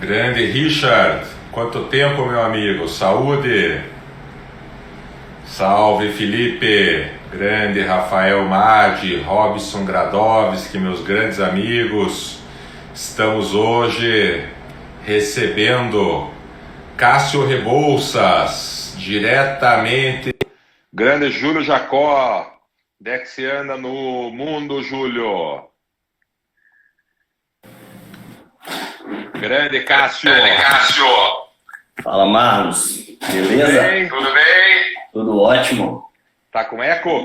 Grande Richard, quanto tempo, meu amigo? Saúde! Salve, Felipe! Grande Rafael Madi, Robson Gradovski, meus grandes amigos. Estamos hoje recebendo Cássio Rebouças, diretamente. Grande Júlio Jacó, onde é que se anda no mundo, Júlio? Grande Cássio. Fala, Marlos. Beleza? Tudo bem? Tudo ótimo. Tá com eco?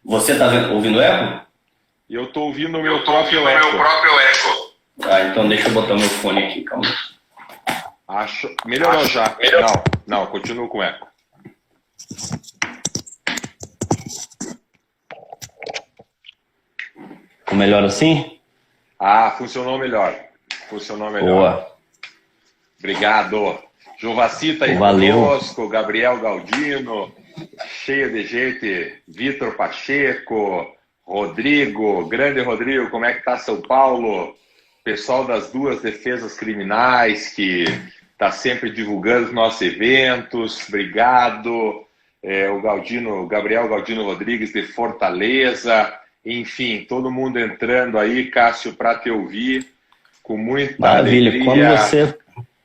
Você tá ouvindo eco? Eu tô ouvindo o meu próprio eco. Então deixa eu botar meu fone aqui, calma. Melhorou já. Não, continuo com eco. Ficou melhor assim? Funcionou melhor. Boa. Obrigado. Juvacita aí conosco, Gabriel Galdino, cheio de gente, Vitor Pacheco, Rodrigo, grande Rodrigo, como é que tá São Paulo? Pessoal das duas defesas criminais que tá sempre divulgando os nossos eventos, obrigado. O Gabriel Galdino Rodrigues de Fortaleza, enfim, todo mundo entrando aí, Cássio, para te ouvir com muita Maravilha. alegria.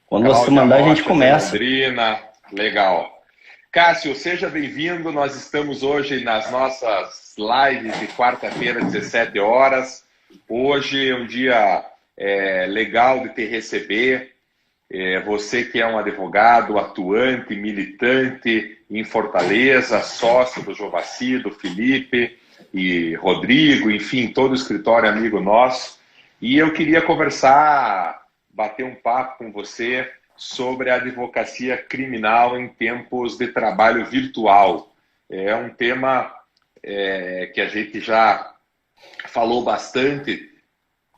Quando você mandar, a gente começa. Londrina, legal. Cássio, seja bem-vindo. Nós estamos hoje nas nossas lives de quarta-feira, 17 horas. Hoje é um dia legal de te receber. Você que é um advogado atuante, militante em Fortaleza, sócio do Jovaci, do Felipe e Rodrigo, enfim, todo o escritório amigo nosso. E eu queria bater um papo com você sobre a advocacia criminal em tempos de trabalho virtual. É um tema que a gente já falou bastante,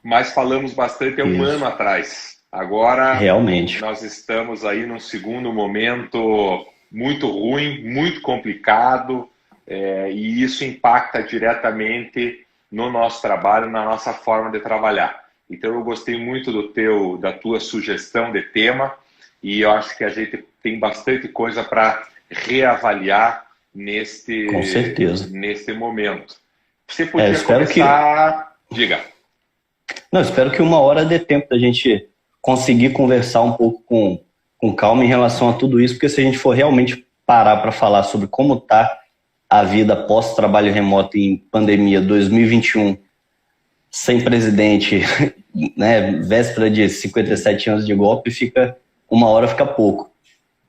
mas falamos bastante há um ano atrás. Agora, realmente, nós estamos aí num segundo momento muito ruim, muito complicado, e isso impacta diretamente no nosso trabalho, na nossa forma de trabalhar. Então eu gostei muito da tua sugestão de tema e eu acho que a gente tem bastante coisa para reavaliar neste momento. Você podia começar... Diga. Não, espero que uma hora dê tempo da gente conseguir conversar um pouco com calma em relação a tudo isso, porque se a gente for realmente parar para falar sobre como está a vida pós-trabalho remoto em pandemia 2021, sem presidente, né, véspera de 57 anos de golpe, uma hora fica pouco,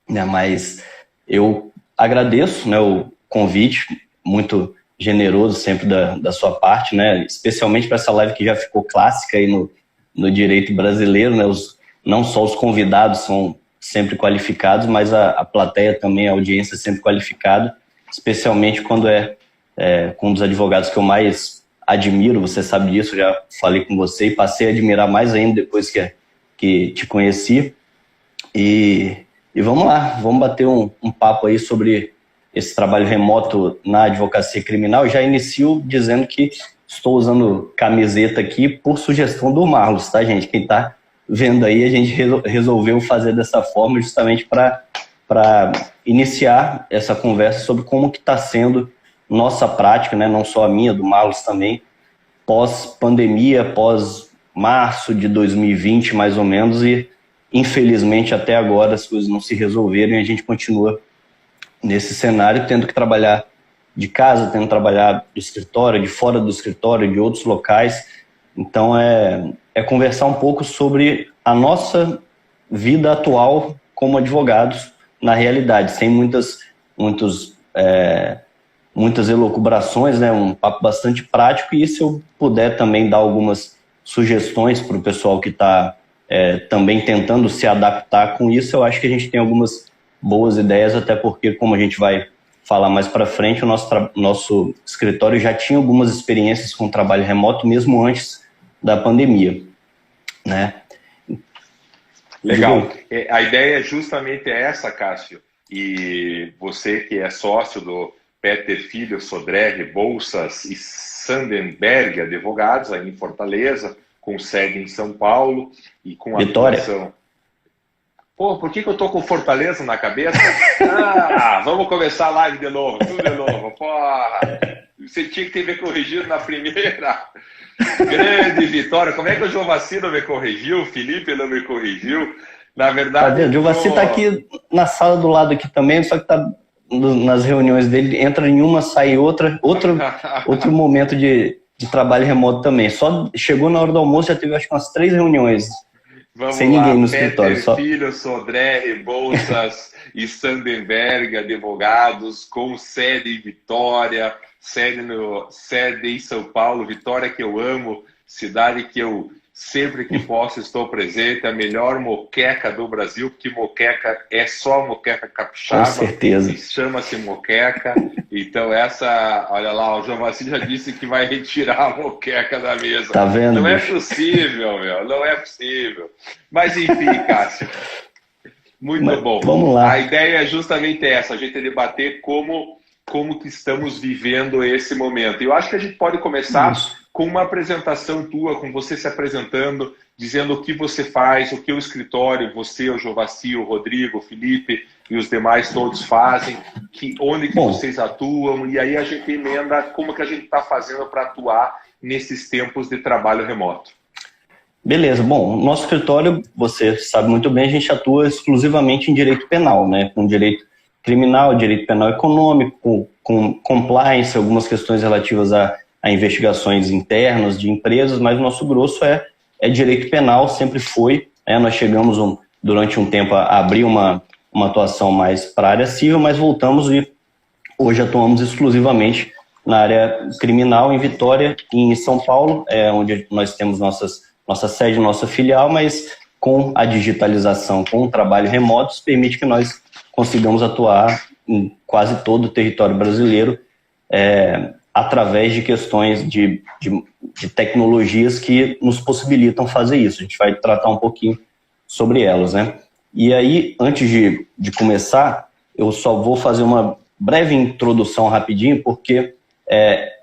né? Mas eu agradeço, né, o convite, muito generoso sempre da sua parte, né, especialmente para essa live que já ficou clássica aí no direito brasileiro, né, não só os convidados são sempre qualificados, mas a plateia também, a audiência é sempre qualificada, especialmente quando com um dos advogados que eu mais admiro, você sabe disso, já falei com você e passei a admirar mais ainda depois que te conheci. E vamos lá, vamos bater um papo aí sobre esse trabalho remoto na advocacia criminal. Eu já inicio dizendo que estou usando camiseta aqui por sugestão do Marlos, tá, gente? Quem está vendo aí, a gente resolveu fazer dessa forma justamente para iniciar essa conversa sobre como que está sendo nossa prática, né, não só a minha, do Marlos também, pós-pandemia, pós-março de 2020, mais ou menos, e infelizmente até agora as coisas não se resolveram e a gente continua nesse cenário, tendo que trabalhar de casa, tendo que trabalhar do escritório, de fora do escritório, de outros locais. Então é conversar um pouco sobre a nossa vida atual como advogados na realidade, sem muitas elucubrações, né? Um papo bastante prático, e se eu puder também dar algumas sugestões para o pessoal que está também tentando se adaptar com isso, eu acho que a gente tem algumas boas ideias, até porque, como a gente vai falar mais para frente, o nosso escritório já tinha algumas experiências com trabalho remoto, mesmo antes da pandemia, né? Legal. A ideia é justamente essa, Cássio, e você que é sócio do Peter Filho, Sodré, Rebouças e Sandenberg, advogados aí em Fortaleza, com sede em São Paulo e com Vitória. atuação. Pô, por que eu tô com Fortaleza na cabeça? Vamos começar a live de novo, tudo de novo. Porra, você tinha que ter me corrigido na primeira. Grande vitória. Como é que o Jovacir não me corrigiu? O Felipe não me corrigiu? Na verdade. Tá vendo? O Jovacir tá aqui na sala do lado aqui também, só que tá nas reuniões dele, entra em uma, sai outra, outro momento de trabalho remoto também. Só chegou na hora do almoço, já teve acho que umas 3 reuniões. Vamos sem lá, ninguém no Peter escritório. Só. Filho, Sodré, Rebouças e Sandenberg, advogados, com sede em Vitória, sede em São Paulo, Vitória que eu amo, cidade que eu sempre que posso estou presente, a melhor moqueca do Brasil, porque moqueca é só moqueca capixaba. Com certeza. E chama-se moqueca. Então essa, olha lá, o João Vacil já disse que vai retirar a moqueca da mesa. Tá vendo? Não é possível, meu, não é possível. Mas enfim, Cássio, muito bom. Vamos lá. A ideia é justamente essa, a gente debater como que estamos vivendo esse momento. E eu acho que a gente pode começar com uma apresentação tua, com você se apresentando, dizendo o que você faz, o que o escritório, você, o Jovacil, o Rodrigo, o Felipe e os demais todos fazem, onde que vocês atuam, e aí a gente emenda como que a gente está fazendo para atuar nesses tempos de trabalho remoto. Beleza. Bom, nosso escritório, você sabe muito bem, a gente atua exclusivamente em direito penal, né? Com direito criminal, direito penal econômico, com compliance, algumas questões relativas a investigações internas de empresas, mas o nosso grosso é direito penal, sempre foi. Nós chegamos durante um tempo a abrir uma atuação mais para a área civil, mas voltamos e hoje atuamos exclusivamente na área criminal em Vitória e em São Paulo, onde nós temos nossa sede, nossa filial, mas com a digitalização, com o trabalho remoto, isso permite que nós consigamos atuar em quase todo o território brasileiro através de questões de tecnologias que nos possibilitam fazer isso. A gente vai tratar um pouquinho sobre elas, né? E aí, antes de começar, eu só vou fazer uma breve introdução rapidinho, porque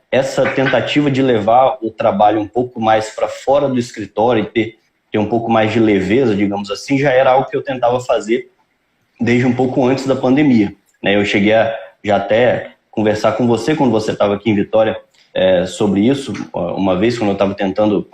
essa tentativa de levar o trabalho um pouco mais para fora do escritório e ter um pouco mais de leveza, digamos assim, já era algo que eu tentava fazer desde um pouco antes da pandemia, né? Eu cheguei a já até conversar com você quando você estava aqui em Vitória sobre isso, uma vez quando eu estava tentando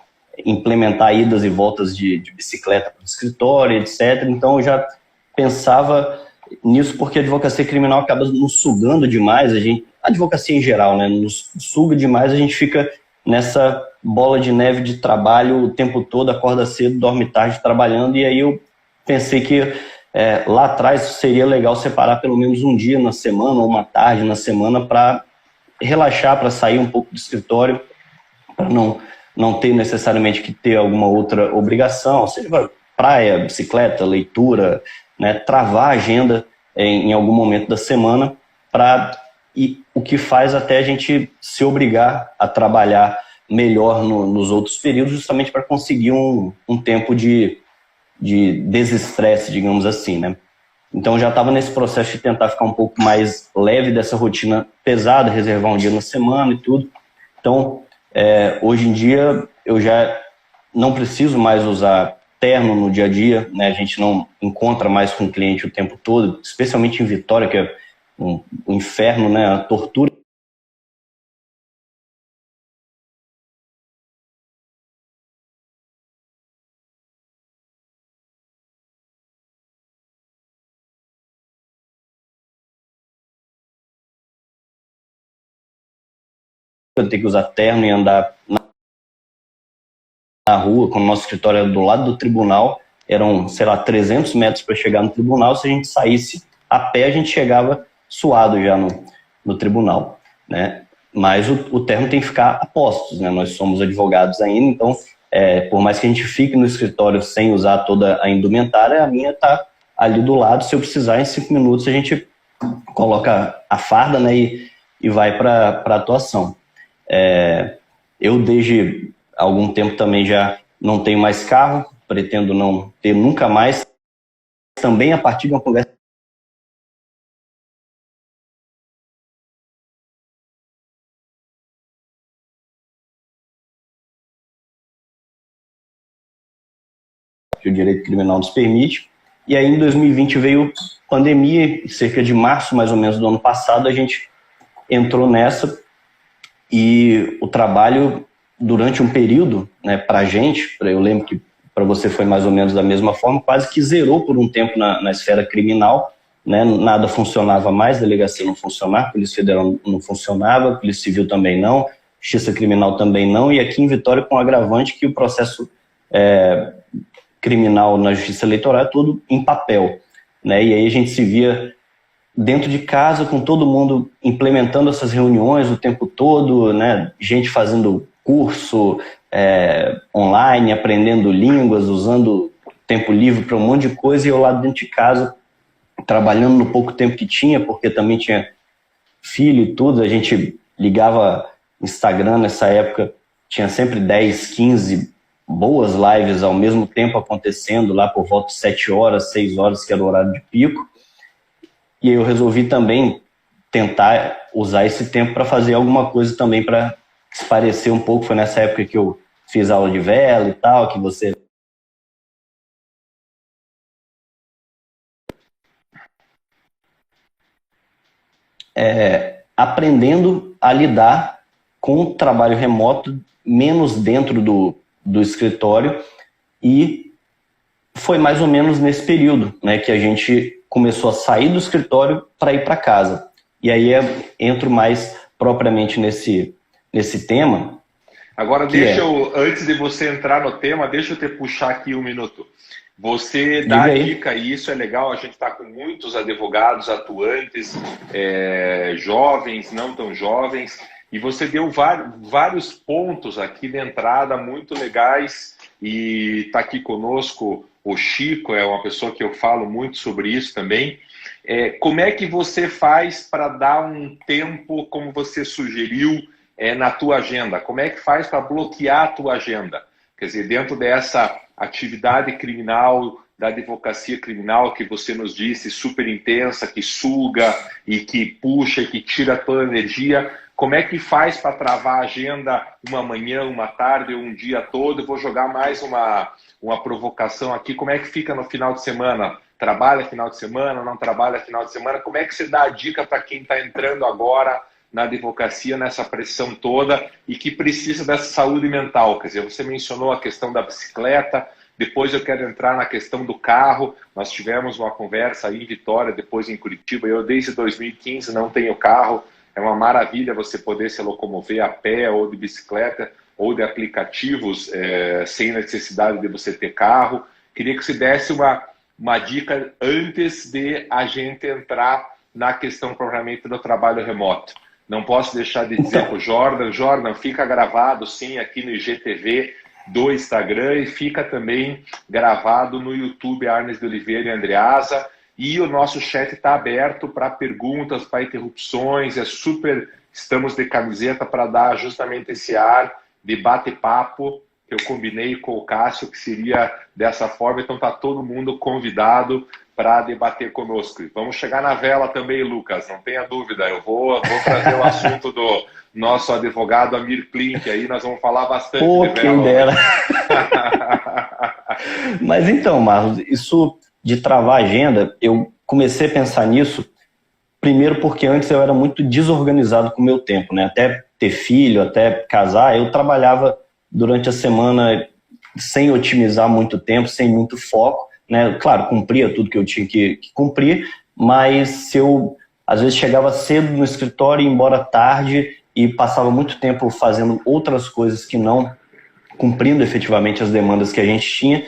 implementar idas e voltas de bicicleta para o escritório, etc. Então eu já pensava nisso porque a advocacia criminal acaba nos sugando demais, a advocacia em geral, né, nos suga demais, a gente fica nessa bola de neve de trabalho o tempo todo, acorda cedo, dorme tarde trabalhando, e aí eu pensei que lá atrás seria legal separar pelo menos um dia na semana ou uma tarde na semana para relaxar, para sair um pouco do escritório, para não ter necessariamente que ter alguma outra obrigação, seja praia, bicicleta, leitura, né, travar a agenda em algum momento da semana, e o que faz até a gente se obrigar a trabalhar melhor nos outros períodos, justamente para conseguir um tempo de desestresse, digamos assim, né? Então já estava nesse processo de tentar ficar um pouco mais leve dessa rotina pesada, reservar um dia na semana e tudo. Então, hoje em dia, eu já não preciso mais usar terno no dia a dia, né? A gente não encontra mais com o cliente o tempo todo, especialmente em Vitória, que é um inferno, né? A tortura. Eu tenho que usar terno e andar na rua, quando o nosso escritório era do lado do tribunal, eram, sei lá, 300 metros para chegar no tribunal. Se a gente saísse a pé, a gente chegava suado já no tribunal, né? Mas o terno tem que ficar a postos, né? Nós somos advogados ainda, então, por mais que a gente fique no escritório sem usar toda a indumentária, a minha está ali do lado. Se eu precisar, em 5 minutos a gente coloca a farda, né, e vai para a atuação. Eu, desde algum tempo também já não tenho mais carro, pretendo não ter nunca mais. Também a partir de uma conversa direito criminal nos permite. E aí em 2020 veio pandemia, cerca de março mais ou menos do ano passado a gente entrou nessa, e o trabalho durante um período, né, para a gente, eu lembro que para você foi mais ou menos da mesma forma, quase que zerou por um tempo na esfera criminal, né, nada funcionava mais, delegacia não funcionava, Polícia Federal não funcionava, Polícia Civil também não, Justiça Criminal também não, e aqui em Vitória com o agravante que o processo criminal na Justiça Eleitoral é tudo em papel, né, e aí a gente se via dentro de casa com todo mundo implementando essas reuniões o tempo todo, né, gente fazendo curso online, aprendendo línguas, usando tempo livre para um monte de coisa, e eu lá dentro de casa trabalhando no pouco tempo que tinha, porque também tinha filho e tudo, a gente ligava Instagram nessa época, tinha sempre 10, 15 boas lives ao mesmo tempo acontecendo, lá por volta de 7 horas, 6 horas, que era o horário de pico, e eu resolvi também tentar usar esse tempo para fazer alguma coisa também para esparecer um pouco. Foi nessa época que eu fiz aula de vela e tal, que você... aprendendo a lidar com o trabalho remoto, menos dentro do escritório, e foi mais ou menos nesse período, né, que a gente começou a sair do escritório para ir para casa. E aí entro mais propriamente nesse tema. Agora, antes de você entrar no tema, deixa eu te puxar aqui um minuto. Você dá a dica, e isso é legal, a gente está com muitos advogados atuantes, jovens, não tão jovens, e você deu vários pontos aqui de entrada muito legais, e está aqui conosco o Chico, é uma pessoa que eu falo muito sobre isso também. Como é que você faz para dar um tempo, como você sugeriu, na tua agenda? Como é que faz para bloquear a tua agenda? Quer dizer, dentro dessa atividade criminal, da advocacia criminal que você nos disse, super intensa, que suga e que puxa e que tira a tua energia, como é que faz para travar a agenda uma manhã, uma tarde, um dia todo? Eu vou jogar mais uma provocação aqui. Como é que fica no final de semana? Trabalha final de semana, não trabalha final de semana? Como é que você dá a dica para quem está entrando agora na advocacia, nessa pressão toda e que precisa dessa saúde mental? Quer dizer, você mencionou a questão da bicicleta, depois eu quero entrar na questão do carro. Nós tivemos uma conversa aí em Vitória, depois em Curitiba. Eu desde 2015 não tenho carro, é uma maravilha você poder se locomover a pé ou de bicicleta ou de aplicativos sem necessidade de você ter carro. Queria que você desse uma dica antes de a gente entrar na questão propriamente do trabalho remoto. Não posso deixar de dizer para o Jordan, fica gravado sim aqui no IGTV do Instagram e fica também gravado no YouTube Arnes de Oliveira e Andreasa. E o nosso chat está aberto para perguntas, para interrupções, estamos de camiseta para dar justamente esse ar de bate-papo que eu combinei com o Cássio, que seria dessa forma, então está todo mundo convidado para debater conosco. Vamos chegar na vela também, Lucas, não tenha dúvida, eu vou trazer o assunto do nosso advogado Amir Klink, aí nós vamos falar bastante de vela. Quem dera. Mas então, Marlos, isso de travar a agenda, eu comecei a pensar nisso, primeiro porque antes eu era muito desorganizado com o meu tempo, né? Até ter filho, até casar, eu trabalhava durante a semana sem otimizar muito tempo, sem muito foco, né? Claro, cumpria tudo que eu tinha que cumprir, mas se eu às vezes chegava cedo no escritório e ia embora tarde e passava muito tempo fazendo outras coisas que não cumprindo efetivamente as demandas que a gente tinha,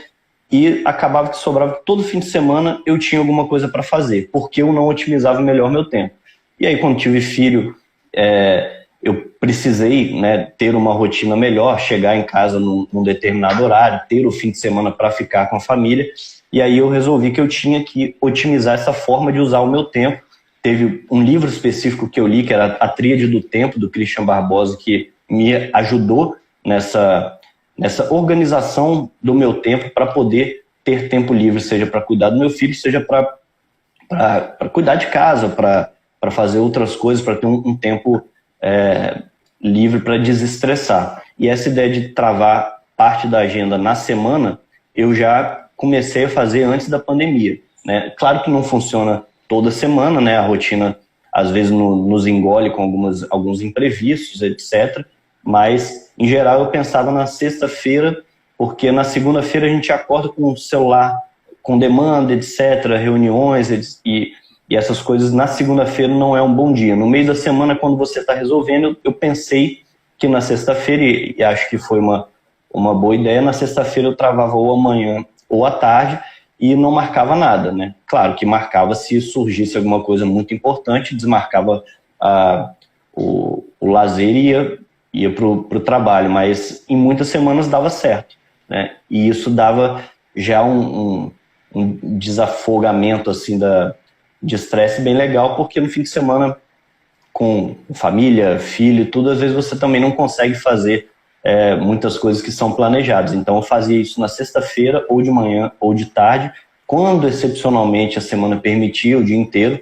e acabava que sobrava todo fim de semana eu tinha alguma coisa para fazer, porque eu não otimizava melhor meu tempo. E aí quando tive filho, eu precisei, né, ter uma rotina melhor, chegar em casa num determinado horário, ter o fim de semana para ficar com a família, e aí eu resolvi que eu tinha que otimizar essa forma de usar o meu tempo. Teve um livro específico que eu li, que era A Tríade do Tempo, do Christian Barbosa, que me ajudou nessa organização do meu tempo para poder ter tempo livre, seja para cuidar do meu filho, seja para cuidar de casa, para fazer outras coisas, para ter um tempo livre para desestressar. E essa ideia de travar parte da agenda na semana, eu já comecei a fazer antes da pandemia, né? Claro que não funciona toda semana, né? A rotina às vezes nos engole com alguns imprevistos, etc. Mas, em geral, eu pensava na sexta-feira, porque na segunda-feira a gente acorda com o celular com demanda, etc., reuniões e essas coisas. Na segunda-feira não é um bom dia. No meio da semana, quando você está resolvendo, eu pensei que na sexta-feira, e acho que foi uma boa ideia, na sexta-feira eu travava ou amanhã ou à tarde e não marcava nada, né? Claro que marcava se surgisse alguma coisa muito importante, desmarcava o lazer e ia para o trabalho, mas em muitas semanas dava certo, né? E isso dava já um desafogamento assim, de estresse bem legal, porque no fim de semana, com família, filho, tudo, às vezes você também não consegue fazer muitas coisas que são planejadas. Então eu fazia isso na sexta-feira, ou de manhã, ou de tarde, quando excepcionalmente a semana permitia, o dia inteiro,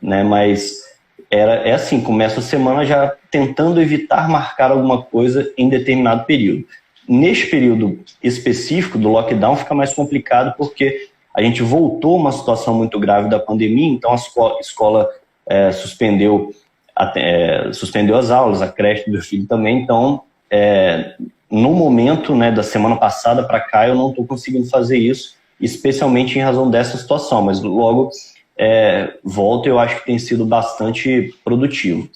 né? Mas é assim, começa a semana já tentando evitar marcar alguma coisa em determinado período. Neste período específico do lockdown fica mais complicado, porque a gente voltou a uma situação muito grave da pandemia, então a escola suspendeu as aulas, a creche do meu filho também. Então, no momento, né, da semana passada para cá, eu não estou conseguindo fazer isso, especialmente em razão dessa situação, mas logo volta, eu acho que tem sido bastante produtivo.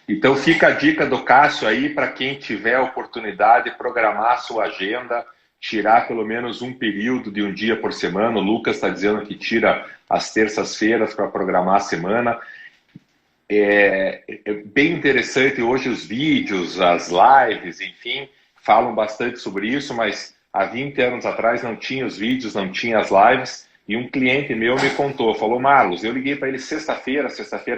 Então fica a dica do Cássio aí para quem tiver a oportunidade de programar a sua agenda, tirar pelo menos um período de um dia por semana. O Lucas está dizendo que tira as terças-feiras para programar a semana. É bem interessante hoje os vídeos, as lives, enfim, falam bastante sobre isso, mas há 20 anos atrás não tinha os vídeos, não tinha as lives. E um cliente meu me contou, falou: Marlos, eu liguei para ele sexta-feira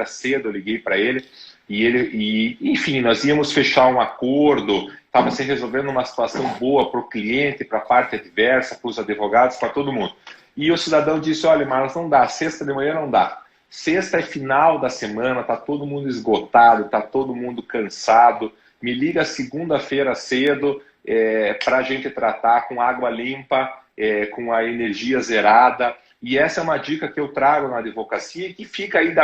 cedo eu liguei para ele, enfim, nós íamos fechar um acordo, estava se resolvendo uma situação boa para o cliente, para a parte adversa, para os advogados, para todo mundo. E o cidadão disse: olha, Marlos, não dá, sexta de manhã não dá. Sexta é final da semana, está todo mundo esgotado, está todo mundo cansado, me liga segunda-feira cedo para a gente tratar com água limpa, com a energia zerada. E essa é uma dica que eu trago na advocacia, que fica aí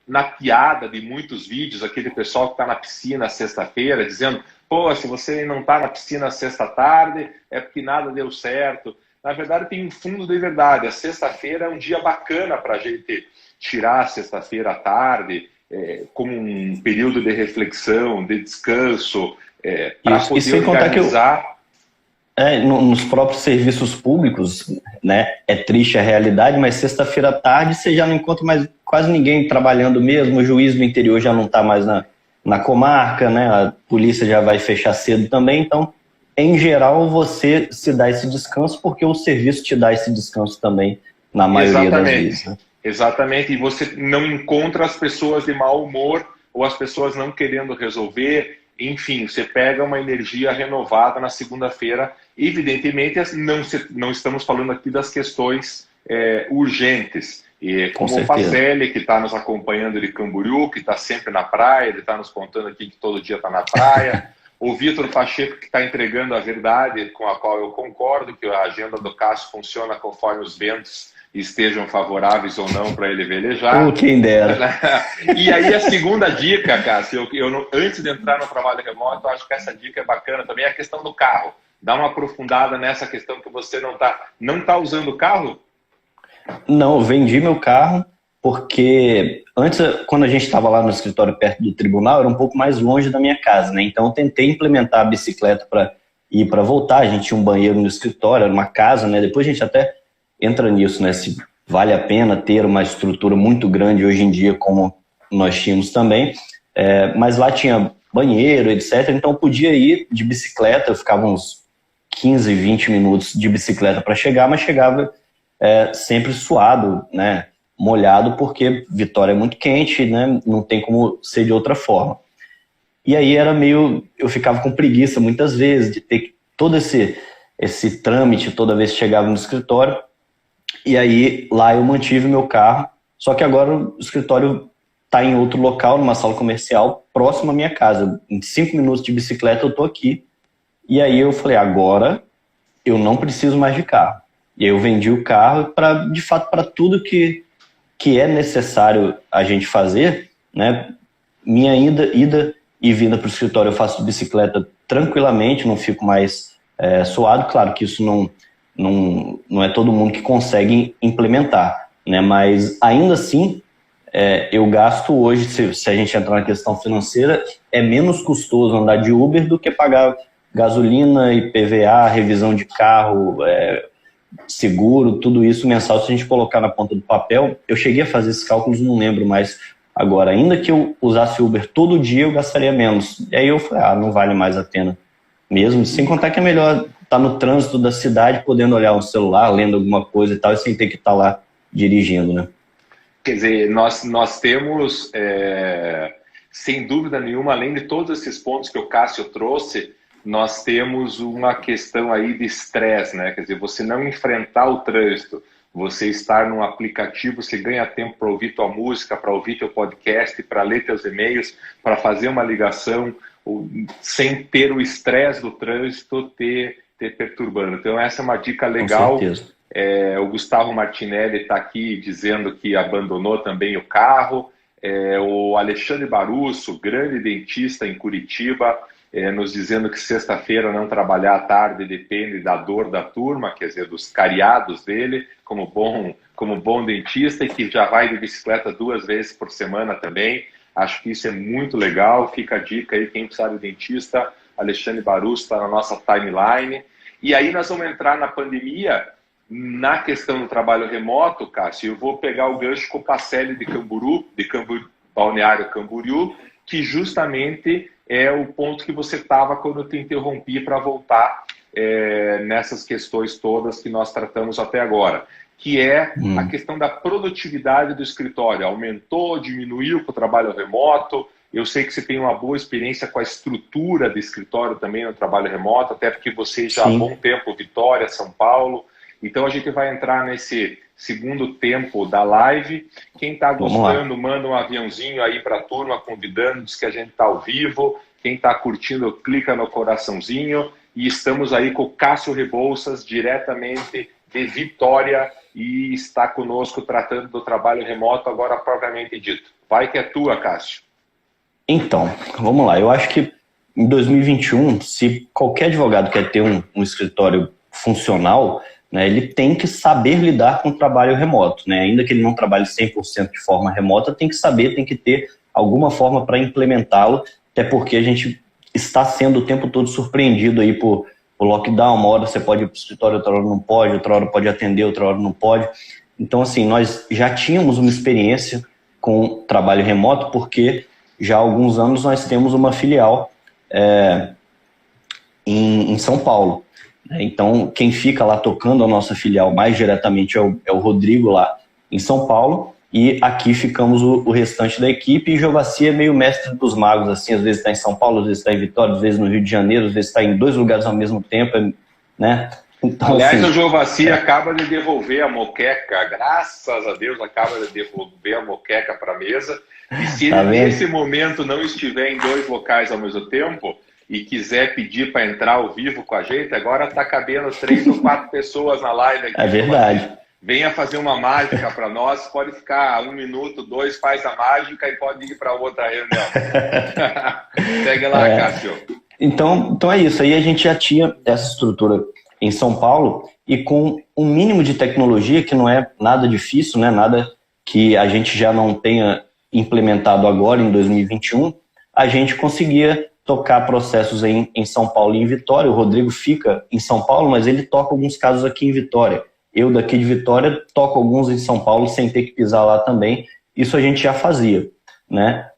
na piada de muitos vídeos, aquele pessoal que está na piscina sexta-feira, dizendo: pô, se você não está na piscina sexta-tarde, é porque nada deu certo. Na verdade, tem um fundo de verdade. A sexta-feira é um dia bacana para a gente tirar a sexta-feira à tarde, como um período de reflexão, de descanso, para poder organizar. Nos próprios serviços públicos, né, é triste a realidade, mas sexta-feira à tarde você já não encontra mais quase ninguém trabalhando mesmo, o juiz do interior já não está mais na comarca, né, a polícia já vai fechar cedo também, então, em geral, você se dá esse descanso porque o serviço te dá esse descanso também, na maioria das vezes. Né? Exatamente, e você não encontra as pessoas de mau humor ou as pessoas não querendo resolver. Enfim, você pega uma energia renovada na segunda-feira. Evidentemente, não estamos falando aqui das questões urgentes. E como o Pacelli, que está nos acompanhando de Camboriú, que está sempre na praia, ele está nos contando aqui que todo dia está na praia. O Vitor Pacheco, que está entregando a verdade, com a qual eu concordo, que a agenda do Cássio funciona conforme os ventos estejam favoráveis ou não para ele velejar. Quem dera. E aí a segunda dica, Cássio, antes de entrar no trabalho remoto, eu acho que essa dica é bacana também, é a questão do carro. Dá uma aprofundada nessa questão que você não tá usando o carro? Não, eu vendi meu carro porque antes, quando a gente estava lá no escritório perto do tribunal, era um pouco mais longe da minha casa, né? Então eu tentei implementar a bicicleta para ir para voltar. A gente tinha um banheiro no escritório, era uma casa, né? Depois a gente até entra nisso, né? Se vale a pena ter uma estrutura muito grande hoje em dia, como nós tínhamos também. Mas lá tinha banheiro, etc. Então eu podia ir de bicicleta, eu ficava uns 15, 20 minutos de bicicleta para chegar, mas chegava sempre suado, né? Molhado, porque Vitória é muito quente, né? Não tem como ser de outra forma. E aí eu ficava com preguiça muitas vezes de ter todo esse trâmite toda vez que chegava no escritório. E aí, lá eu mantive meu carro, só que agora o escritório está em outro local, numa sala comercial, próximo à minha casa. Em 5 minutos de bicicleta eu estou aqui. E aí eu falei, agora eu não preciso mais de carro. E aí eu vendi o carro para, de fato, para tudo que é necessário a gente fazer, né? Minha ida e vinda para o escritório eu faço de bicicleta tranquilamente, não fico mais suado. Claro que isso não é todo mundo que consegue implementar, né? Mas ainda assim, eu gasto hoje, se a gente entrar na questão financeira, é menos custoso andar de Uber do que pagar gasolina, IPVA, revisão de carro, seguro, tudo isso mensal. Se a gente colocar na ponta do papel, eu cheguei a fazer esses cálculos, não lembro mais agora. Ainda que eu usasse Uber todo dia, eu gastaria menos. E aí eu falei, não vale mais a pena mesmo. Sem contar que é melhor estar no trânsito da cidade, podendo olhar o celular, lendo alguma coisa e tal, e sem ter que estar lá dirigindo, né? Quer dizer, nós temos, sem dúvida nenhuma, além de todos esses pontos que o Cássio trouxe, nós temos uma questão aí de estresse, né? Quer dizer, você não enfrentar o trânsito, você estar num aplicativo, você ganha tempo para ouvir tua música, para ouvir teu podcast, para ler teus e-mails, para fazer uma ligação, sem ter o estresse do trânsito te perturbando. Então, essa é uma dica legal. Com certeza. O Gustavo Martinelli está aqui dizendo que abandonou também o carro. O Alexandre Barusso, grande dentista em Curitiba, nos dizendo que sexta-feira não trabalhar à tarde depende da dor da turma, quer dizer, dos cariados dele, como bom dentista, e que já vai de bicicleta 2 vezes por semana também. Acho que isso é muito legal. Fica a dica aí, quem precisar de dentista, Alexandre Barusso está na nossa timeline. E aí nós vamos entrar na pandemia. Na questão do trabalho remoto, Cássio, eu vou pegar o gancho com o Pacelli de Balneário Camboriú, que justamente é o ponto que você estava quando eu te interrompi para voltar nessas questões todas que nós tratamos até agora, que é a questão da produtividade do escritório. Aumentou, diminuiu com o trabalho remoto? Eu sei que você tem uma boa experiência com a estrutura do escritório também no trabalho remoto, até porque você já há bom tempo, Vitória, São Paulo. Então a gente vai entrar nesse segundo tempo da live. Quem está gostando, manda um aviãozinho aí para a turma, convidando, diz que a gente está ao vivo. Quem está curtindo, clica no coraçãozinho. E estamos aí com o Cássio Rebouças, diretamente de Vitória, e está conosco tratando do trabalho remoto, agora propriamente dito. Vai que é tua, Cássio. Então, vamos lá. Eu acho que em 2021, se qualquer advogado quer ter um escritório funcional, né, ele tem que saber lidar com o trabalho remoto, né? Ainda que ele não trabalhe 100% de forma remota, tem que saber, tem que ter alguma forma para implementá-lo, até porque a gente está sendo o tempo todo surpreendido aí por lockdown. Uma hora você pode ir para o escritório, outra hora não pode, outra hora pode atender, outra hora não pode. Então, assim, nós já tínhamos uma experiência com trabalho remoto, porque já há alguns anos nós temos uma filial em São Paulo. Então, quem fica lá tocando a nossa filial mais diretamente é o Rodrigo lá em São Paulo, e aqui ficamos o restante da equipe. E Jovassi é meio mestre dos magos, assim, às vezes está em São Paulo, às vezes está em Vitória, às vezes no Rio de Janeiro, às vezes está em 2 lugares ao mesmo tempo, né? Então, aliás, assim, o Jovassi acaba de devolver a moqueca, graças a Deus, acaba de devolver a moqueca para a mesa. E se ele nesse momento não estiver em 2 locais ao mesmo tempo e quiser pedir para entrar ao vivo com a gente, agora está cabendo 3 ou 4 pessoas na live aqui. É verdade. Venha fazer uma mágica para nós, pode ficar 1 minuto, 2, faz a mágica e pode ir para outra reunião. Segue lá, Cássio. Então é isso. Aí a gente já tinha essa estrutura em São Paulo, e com um mínimo de tecnologia, que não é nada difícil, né? Nada que a gente já não tenha implementado agora em 2021, a gente conseguia tocar processos em São Paulo e em Vitória. O Rodrigo fica em São Paulo, mas ele toca alguns casos aqui em Vitória. Eu daqui de Vitória toco alguns em São Paulo sem ter que pisar lá também. Isso a gente já fazia, né?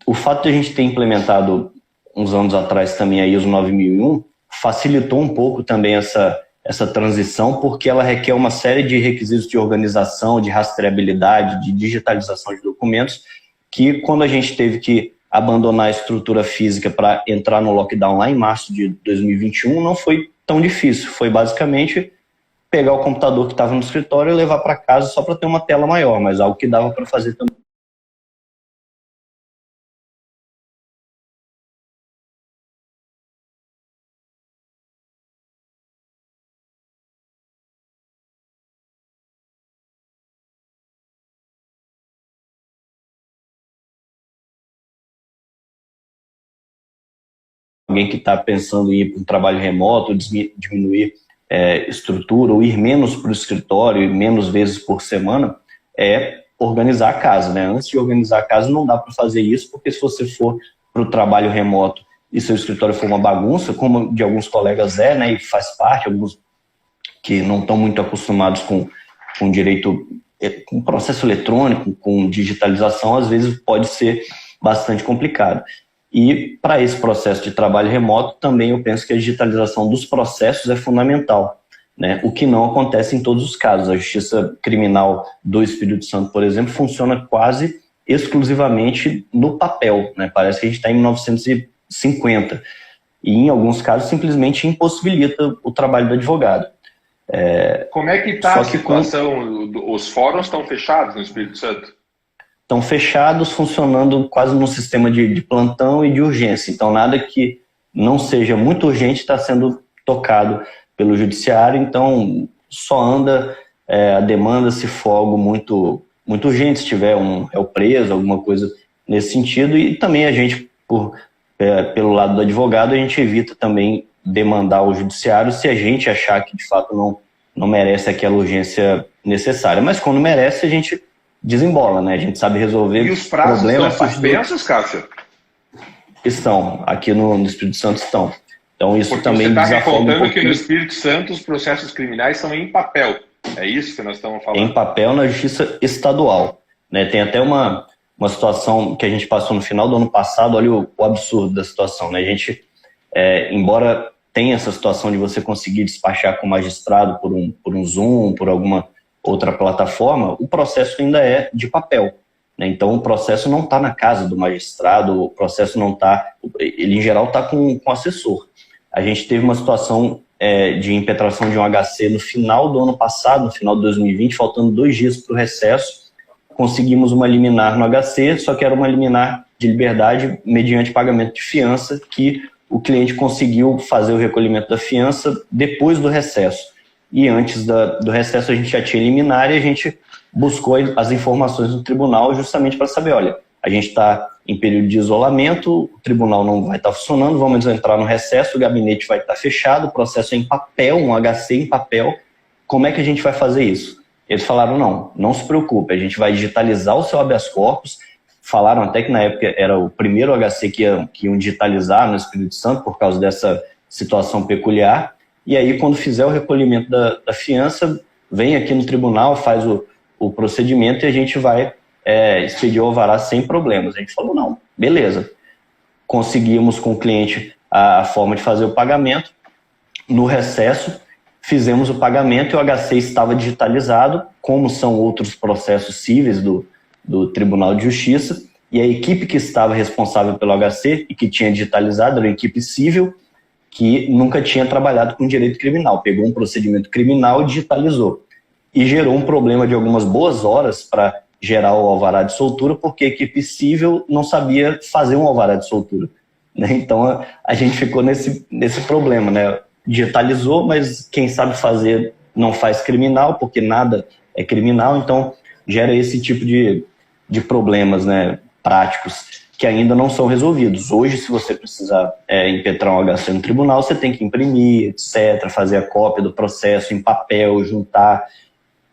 O fato de a gente ter implementado uns anos atrás também a ISO 9001 facilitou um pouco também essa transição, porque ela requer uma série de requisitos de organização, de rastreabilidade, de digitalização de documentos, que quando a gente teve que abandonar a estrutura física para entrar no lockdown lá em março de 2021, não foi tão difícil. Foi basicamente pegar o computador que estava no escritório e levar para casa só para ter uma tela maior, mas algo que dava para fazer também. alguém que está pensando em ir para um trabalho remoto, diminuir estrutura, ou ir menos para o escritório, e menos vezes por semana, é organizar a casa, né? Antes de organizar a casa, não dá para fazer isso, porque se você for para o trabalho remoto e seu escritório for uma bagunça, como de alguns colegas né? E faz parte, alguns que não estão muito acostumados com direito, com processo eletrônico, com digitalização, às vezes pode ser bastante complicado. E para esse processo de trabalho remoto, também eu penso que a digitalização dos processos é fundamental, né? O que não acontece em todos os casos. A Justiça Criminal do Espírito Santo, por exemplo, funciona quase exclusivamente no papel, né? Parece que a gente está em 1950. E em alguns casos simplesmente impossibilita o trabalho do advogado. Como é que está a situação? Os fóruns estão fechados no Espírito Santo? Estão fechados, funcionando quase num sistema de plantão e de urgência. Então, nada que não seja muito urgente está sendo tocado pelo judiciário. Então, só anda a demanda se for algo muito, muito urgente, se tiver um réu preso, alguma coisa nesse sentido. E também a gente, pelo lado do advogado, a gente evita também demandar o judiciário se a gente achar que, de fato, não merece aquela urgência necessária. Mas quando merece, a gente desembola, né? A gente sabe resolver problemas. E os prazos estão suspensos, Cássio? Estão. Aqui no Espírito Santo estão. Então isso porque também desafoga um pouquinho. Você está recontando que no Espírito Santo os processos criminais são em papel. É isso que nós estamos falando? Em papel na Justiça Estadual, né? Tem até uma situação que a gente passou no final do ano passado. Olha o absurdo da situação, né? A gente, embora tenha essa situação de você conseguir despachar com o magistrado por um Zoom, por alguma outra plataforma, o processo ainda é de papel, né? Então o processo não está na casa do magistrado, o processo não está, ele em geral está com o assessor. A gente teve uma situação de impetração de um HC no final do ano passado, no final de 2020, faltando 2 dias para o recesso, conseguimos uma liminar no HC, só que era uma liminar de liberdade mediante pagamento de fiança, que o cliente conseguiu fazer o recolhimento da fiança depois do recesso. E antes do recesso a gente já tinha liminar e a gente buscou as informações do tribunal justamente para saber, olha, a gente está em período de isolamento, o tribunal não vai estar funcionando, vamos entrar no recesso, o gabinete vai estar fechado, o processo é em papel, um HC em papel, como é que a gente vai fazer isso? Eles falaram, não se preocupe, a gente vai digitalizar o seu habeas corpus, falaram até que na época era o primeiro HC que iam digitalizar no Espírito Santo por causa dessa situação peculiar. E aí, quando fizer o recolhimento da fiança, vem aqui no tribunal, faz o procedimento e a gente vai expedir o alvará sem problemas. A gente falou, não, beleza. Conseguimos com o cliente a forma de fazer o pagamento. No recesso, fizemos o pagamento e o HC estava digitalizado, como são outros processos cíveis do Tribunal de Justiça. E a equipe que estava responsável pelo HC e que tinha digitalizado era a equipe civil, que nunca tinha trabalhado com direito criminal. Pegou um procedimento criminal e digitalizou. E gerou um problema de algumas boas horas para gerar o alvará de soltura, porque a equipe civil não sabia fazer um alvará de soltura, né? Então a gente ficou nesse problema, né? Digitalizou, mas quem sabe fazer não faz criminal, porque nada é criminal, então gera esse tipo de problemas, né, práticos, que ainda não são resolvidos. Hoje, se você precisar impetrar um HC no tribunal, você tem que imprimir, etc., fazer a cópia do processo em papel, juntar,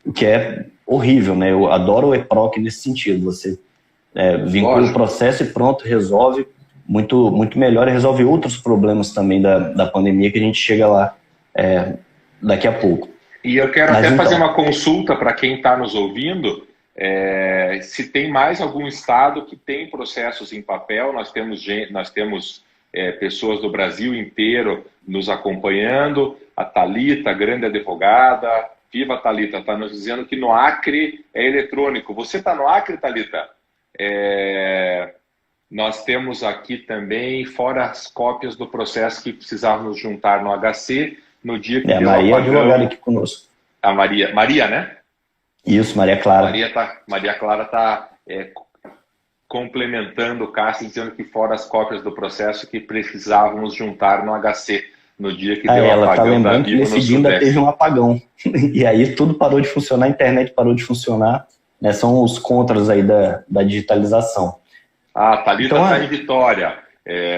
o que é horrível, né? Eu adoro o EPROC nesse sentido. Você vincula o processo e pronto, resolve muito, muito melhor e resolve outros problemas também da pandemia que a gente chega lá daqui a pouco. E eu quero fazer uma consulta para quem está nos ouvindo. Se tem mais algum estado que tem processos em papel. Nós temos pessoas do Brasil inteiro nos acompanhando. A Thalita, grande advogada, viva Thalita, está nos dizendo que no Acre é eletrônico. Você está no Acre, Thalita? Nós temos aqui também, fora as cópias do processo que precisávamos juntar no HC, no dia que deu a Maria é advogada aqui conosco. A Maria, né? Isso, Maria Clara. Maria Clara está complementando o Cássio, dizendo que fora as cópias do processo que precisávamos juntar no HC, no dia que deu ela apagão tá lembrando que nesse dia ainda teve um apagão. E aí tudo parou de funcionar, a internet parou de funcionar, né? São os contras aí da digitalização. A Thalita está em Vitória.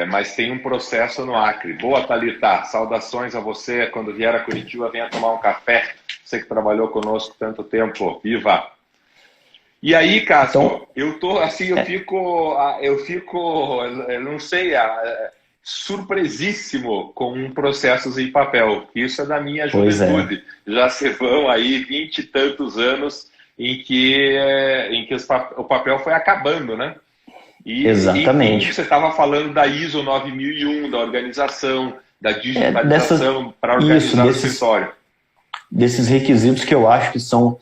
mas tem um processo no Acre. Boa, Thalita, saudações a você. Quando vier a Curitiba, venha tomar um café. Você que trabalhou conosco tanto tempo, viva! E aí, Cássio, então, eu tô assim, eu não sei, surpresíssimo com processos em papel. Isso é da minha juventude. Já se vão aí 20 e tantos anos em que o papel foi acabando, né? Exatamente. E você estava falando da ISO 9001, da organização, da digitalização para organizar o escritório. Desses requisitos que eu acho que são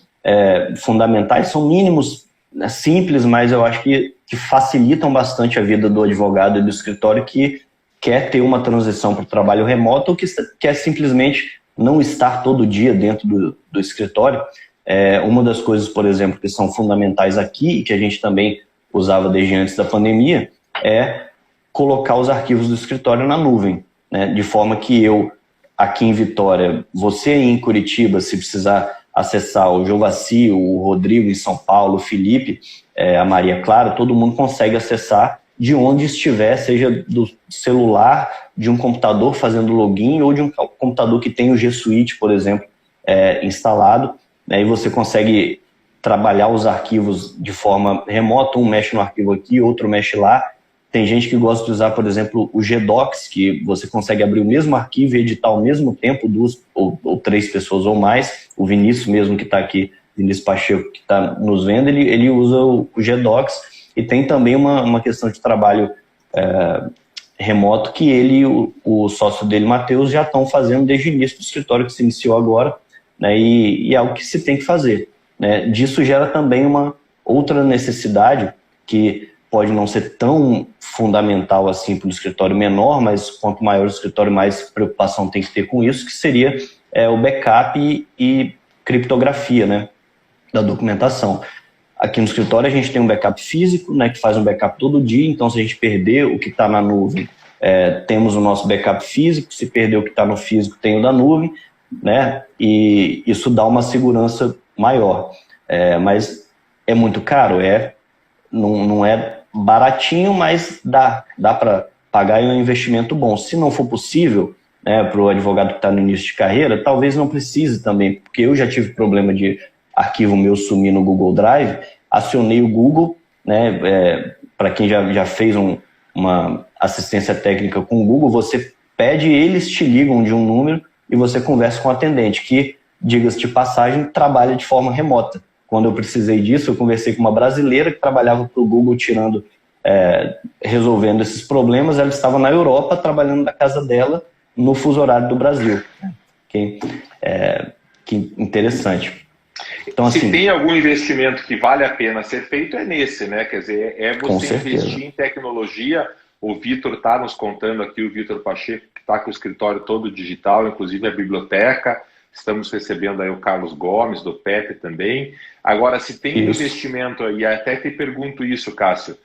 fundamentais, são mínimos, simples, mas eu acho que facilitam bastante a vida do advogado e do escritório que quer ter uma transição para o trabalho remoto ou que quer simplesmente não estar todo dia dentro do escritório. Uma das coisas, por exemplo, que são fundamentais aqui e que a gente também usava desde antes da pandemia é colocar os arquivos do escritório na nuvem, né? De forma que eu, aqui em Vitória, você aí em Curitiba, se precisar acessar o Jovassi, o Rodrigo em São Paulo, o Felipe, a Maria Clara, todo mundo consegue acessar de onde estiver, seja do celular, de um computador fazendo login ou de um computador que tem o G Suite, por exemplo, instalado, né? E você consegue trabalhar os arquivos de forma remota, um mexe no arquivo aqui, outro mexe lá. Tem gente que gosta de usar, por exemplo, o Gdocs, que você consegue abrir o mesmo arquivo e editar ao mesmo tempo, 2 ou 3 pessoas ou mais. O Vinícius mesmo que está aqui, Vinícius Pacheco, que está nos vendo, ele usa o Gdocs. E tem também uma questão de trabalho remoto que ele e o sócio dele, Matheus, já estão fazendo desde o início do escritório, que se iniciou agora, né, e é algo que se tem que fazer, né. Disso gera também uma outra necessidade que pode não ser tão fundamental assim para um escritório menor, mas quanto maior o escritório, mais preocupação tem que ter com isso, que seria o backup e criptografia, né, da documentação. Aqui no escritório a gente tem um backup físico, né, que faz um backup todo dia, então se a gente perder o que está na nuvem, temos o nosso backup físico, se perder o que está no físico, tem o da nuvem, né, e isso dá uma segurança maior. Mas é muito caro, não é baratinho, mas dá para pagar e é um investimento bom. Se não for possível, né, para o advogado que está no início de carreira, talvez não precise também, porque eu já tive problema de arquivo meu sumir no Google Drive, acionei o Google, né, para quem já fez uma assistência técnica com o Google, você pede, eles te ligam de um número e você conversa com o atendente, que, diga-se de passagem, trabalha de forma remota. Quando eu precisei disso, eu conversei com uma brasileira que trabalhava para o Google resolvendo esses problemas. Ela estava na Europa, trabalhando na casa dela, no fuso horário do Brasil. Que interessante. Então, assim, se tem algum investimento que vale a pena ser feito, é nesse, né? Quer dizer, você investir em tecnologia. O Vitor está nos contando aqui, o Vitor Pacheco, que está com o escritório todo digital, inclusive a biblioteca. Estamos recebendo aí o Carlos Gomes, do PEP também. Agora, se tem investimento, e até te pergunto isso, Cássio,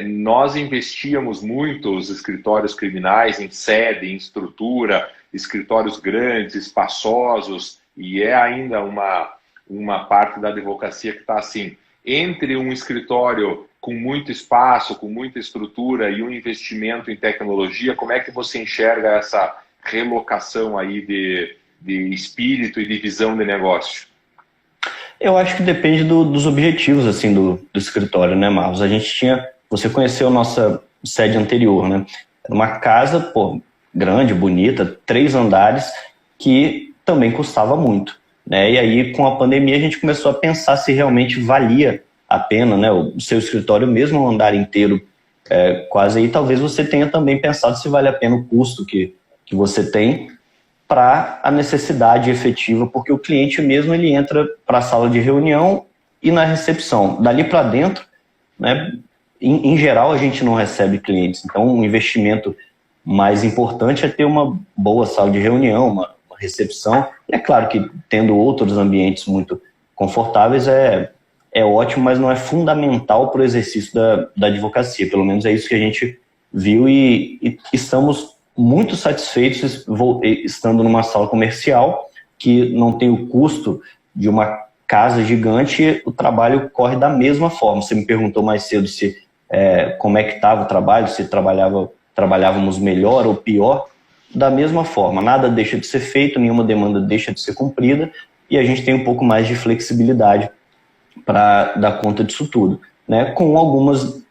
nós investíamos muito, os escritórios criminais, em sede, em estrutura, escritórios grandes, espaçosos, e é ainda uma parte da advocacia que está assim, entre um escritório com muito espaço, com muita estrutura e um investimento em tecnologia, como é que você enxerga essa relocação aí de espírito e de visão de negócio? Eu acho que depende dos objetivos assim, do escritório, né, Marcos? Você conheceu a nossa sede anterior, né? Era uma casa, grande, bonita, 3 andares, que também custava muito, né? E aí, com a pandemia, a gente começou a pensar se realmente valia a pena, né? O seu escritório, mesmo um andar inteiro, quase aí, talvez você tenha também pensado se vale a pena o custo que você tem para a necessidade efetiva, porque o cliente mesmo ele entra para a sala de reunião e na recepção. Dali para dentro, né, em geral, a gente não recebe clientes. Então, um investimento mais importante é ter uma boa sala de reunião, uma recepção. E é claro que tendo outros ambientes muito confortáveis é ótimo, mas não é fundamental para o exercício da advocacia. Pelo menos é isso que a gente viu e estamos muito satisfeitos estando numa sala comercial que não tem o custo de uma casa gigante, o trabalho corre da mesma forma. Você me perguntou mais cedo como é que estava o trabalho, se trabalhava trabalhávamos melhor ou pior, da mesma forma, nada deixa de ser feito, nenhuma demanda deixa de ser cumprida, e a gente tem um pouco mais de flexibilidade para dar conta disso tudo, né? Com algumas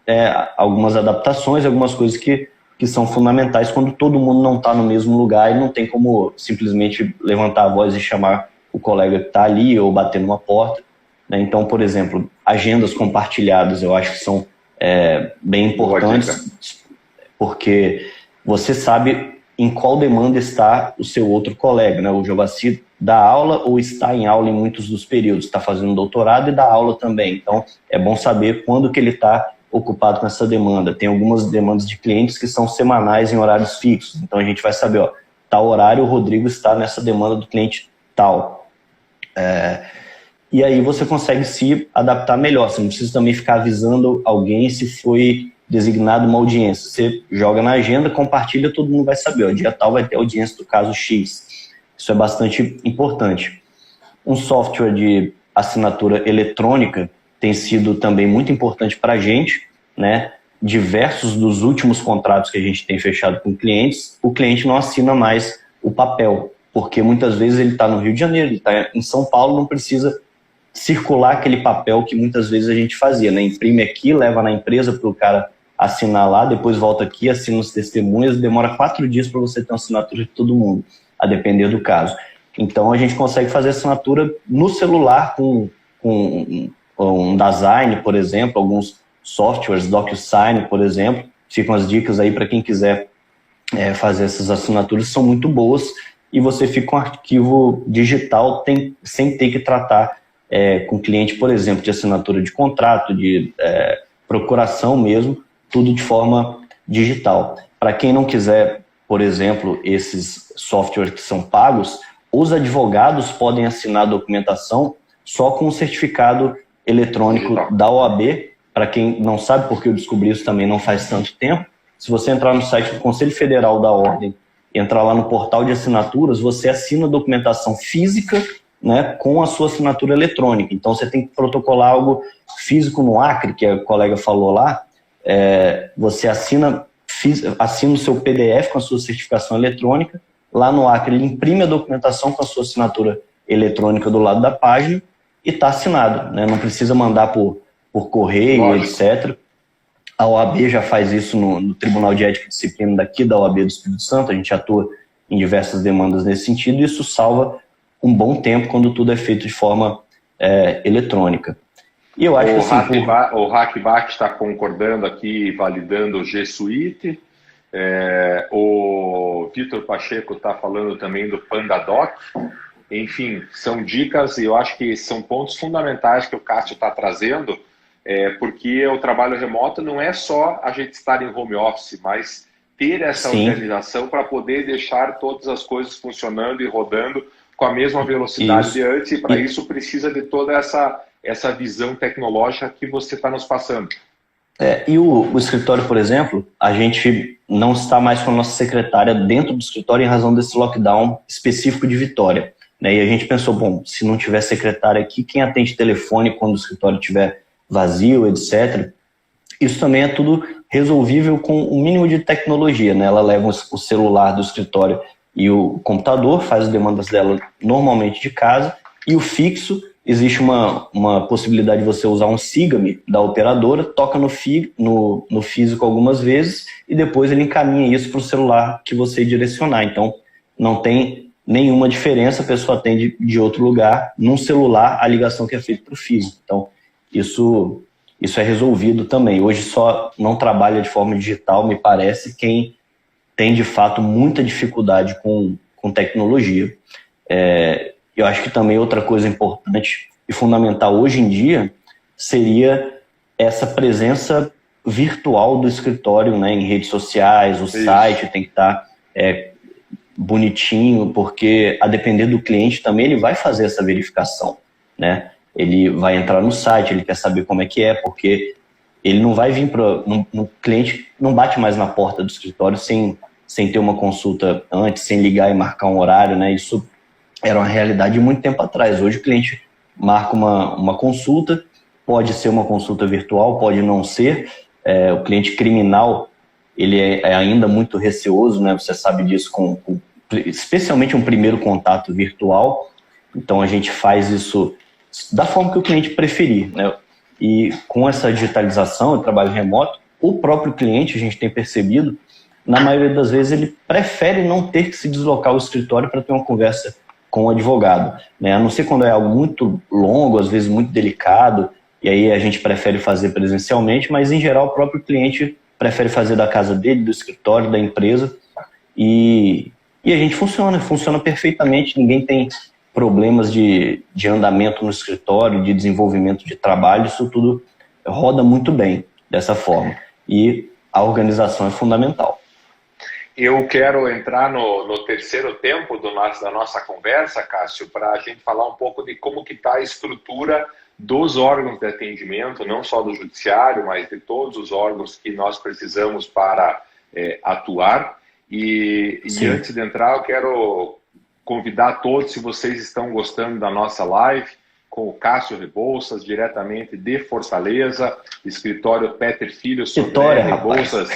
adaptações, algumas coisas que são fundamentais quando todo mundo não está no mesmo lugar e não tem como simplesmente levantar a voz e chamar o colega que está ali ou bater numa porta, né? Então, por exemplo, agendas compartilhadas eu acho que são bem importantes, porque você sabe em qual demanda está o seu outro colega, né? O Jovacir dá aula ou está em aula em muitos dos períodos, está fazendo doutorado e dá aula também. Então, é bom saber quando que ele está ocupado com essa demanda. Tem algumas demandas de clientes que são semanais em horários fixos. Então, a gente vai saber, ó, tal horário o Rodrigo está nessa demanda do cliente tal. E aí você consegue se adaptar melhor. Você não precisa também ficar avisando alguém se foi designado uma audiência. Você joga na agenda, compartilha, todo mundo vai saber. Ó, dia tal vai ter audiência do caso X. Isso é bastante importante. Um software de assinatura eletrônica tem sido também muito importante para a gente, né? Diversos dos últimos contratos que a gente tem fechado com clientes, o cliente não assina mais o papel, porque muitas vezes ele está no Rio de Janeiro, ele está em São Paulo, não precisa circular aquele papel que muitas vezes a gente fazia, né? Imprime aqui, leva na empresa para o cara assinar lá, depois volta aqui, assina os testemunhas, demora 4 dias para você ter uma assinatura de todo mundo, a depender do caso. Então a gente consegue fazer assinatura no celular com um Dasein, por exemplo, alguns softwares, DocuSign, por exemplo. Ficam as dicas aí para quem quiser fazer essas assinaturas, são muito boas, e você fica com um arquivo digital sem ter que tratar com o cliente, por exemplo, de assinatura de contrato, de procuração mesmo, tudo de forma digital. Para quem não quiser, por exemplo, esses softwares que são pagos, os advogados podem assinar a documentação só com o certificado eletrônico digital da OAB. Para quem não sabe, porque eu descobri isso também não faz tanto tempo, se você entrar no site do Conselho Federal da Ordem, entrar lá no portal de assinaturas, você assina a documentação física, né, com a sua assinatura eletrônica. Então você tem que protocolar algo físico no Acre, que a colega falou lá, você assina o seu PDF com a sua certificação eletrônica, lá no Acre ele imprime a documentação com a sua assinatura eletrônica do lado da página e está assinado, né? Não precisa mandar por correio, etc. A OAB já faz isso no Tribunal de Ética e Disciplina daqui da OAB do Espírito Santo, a gente atua em diversas demandas nesse sentido, e isso salva um bom tempo quando tudo é feito de forma eletrônica. E eu acho que o Hackback está concordando aqui, validando o G Suite. O Vitor Pacheco está falando também do PandaDoc. Enfim, são dicas e eu acho que são pontos fundamentais que o Cássio está trazendo, porque o trabalho remoto não é só a gente estar em home office, mas ter essa organização para poder deixar todas as coisas funcionando e rodando com a mesma velocidade de antes, e para isso precisa de toda essa visão tecnológica que você está nos passando. E o escritório, por exemplo, a gente não está mais com a nossa secretária dentro do escritório em razão desse lockdown específico de Vitória, né? E a gente pensou, bom, se não tiver secretária aqui, quem atende telefone quando o escritório estiver vazio, etc. Isso também é tudo resolvível com o mínimo de tecnologia, né? Ela leva o celular do escritório e o computador, faz as demandas dela normalmente de casa, e o fixo, existe uma possibilidade de você usar um Siga-me da operadora, toca no físico algumas vezes e depois ele encaminha isso para o celular que você direcionar. Então, não tem nenhuma diferença, a pessoa atende de outro lugar, num celular, a ligação que é feita para o físico. Então, isso é resolvido também. Hoje só não trabalha de forma digital, me parece, quem tem de fato muita dificuldade com tecnologia. Eu acho que também outra coisa importante e fundamental hoje em dia seria essa presença virtual do escritório, né, em redes sociais, o site tem que estar bonitinho, porque a depender do cliente também ele vai fazer essa verificação, né? Ele vai entrar no site, ele quer saber como é que porque ele não vai vir no cliente não bate mais na porta do escritório sem ter uma consulta antes, sem ligar e marcar um horário, né? Isso era uma realidade de muito tempo atrás. Hoje o cliente marca uma consulta, pode ser uma consulta virtual, pode não ser. O cliente criminal ele é ainda muito receoso, né? Você sabe disso, especialmente um primeiro contato virtual. Então, a gente faz isso da forma que o cliente preferir, né? E com essa digitalização e trabalho remoto, o próprio cliente, a gente tem percebido, na maioria das vezes ele prefere não ter que se deslocar ao escritório para ter uma conversa com o advogado, né? A não ser quando é algo muito longo, às vezes muito delicado, e aí a gente prefere fazer presencialmente, mas em geral o próprio cliente prefere fazer da casa dele, do escritório, da empresa, e a gente funciona perfeitamente, ninguém tem problemas de andamento no escritório, de desenvolvimento de trabalho, isso tudo roda muito bem dessa forma. E a organização é fundamental. Eu quero entrar no terceiro tempo da nossa conversa, Cássio, para a gente falar um pouco de como que está a estrutura dos órgãos de atendimento, não só do judiciário, mas de todos os órgãos que nós precisamos para atuar. E antes de entrar, eu quero convidar todos, se vocês estão gostando da nossa live, com o Cássio Rebouças, diretamente de Fortaleza, escritório Peter Filho, Sodré Rebouças.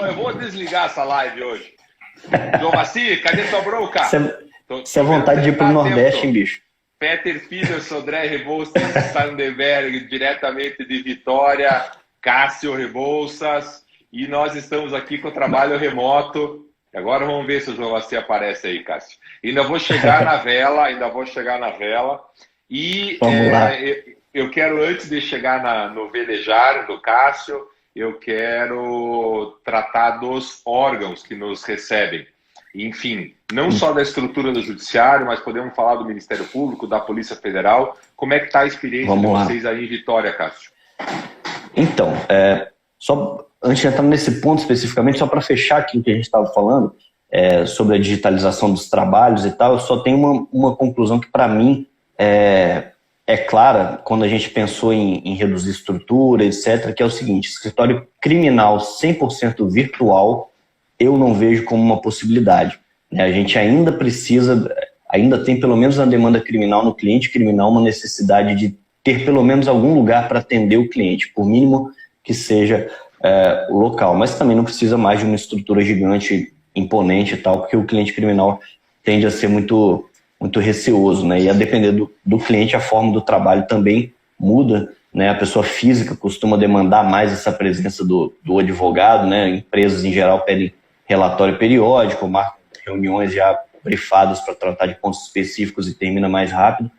Eu vou desligar essa live hoje. João Maci, cadê tua bronca? Você é vontade de ir para o Nordeste, hein, bicho? Peter Filho, Sodré Rebouças, Sandenberg, diretamente de Vitória, Cássio Rebouças, e nós estamos aqui com o trabalho remoto. Agora vamos ver se o João Maci aparece aí, Cássio. Ainda vou chegar na vela. E eu quero, antes de chegar no velejar do Cássio, eu quero tratar dos órgãos que nos recebem. Enfim, não só da estrutura do judiciário, mas podemos falar do Ministério Público, da Polícia Federal. Como é que está a experiência de vocês aí em Vitória, Cássio? Então, só antes de entrar nesse ponto especificamente, só para fechar aqui o que a gente estava falando, sobre a digitalização dos trabalhos e tal, eu só tenho uma conclusão que para mim é clara quando a gente pensou em reduzir estrutura, etc., que é o seguinte: escritório criminal 100% virtual, eu não vejo como uma possibilidade, né? A gente ainda tem pelo menos na demanda criminal, no cliente criminal, uma necessidade de ter pelo menos algum lugar para atender o cliente, por mínimo que seja local, mas também não precisa mais de uma estrutura gigante, imponente e tal, porque o cliente criminal tende a ser muito, muito receoso, né? E a depender do cliente, a forma do trabalho também muda, né? A pessoa física costuma demandar mais essa presença do advogado, né? Empresas em geral pedem relatório periódico, marcam reuniões já brifadas para tratar de pontos específicos e termina mais rápido.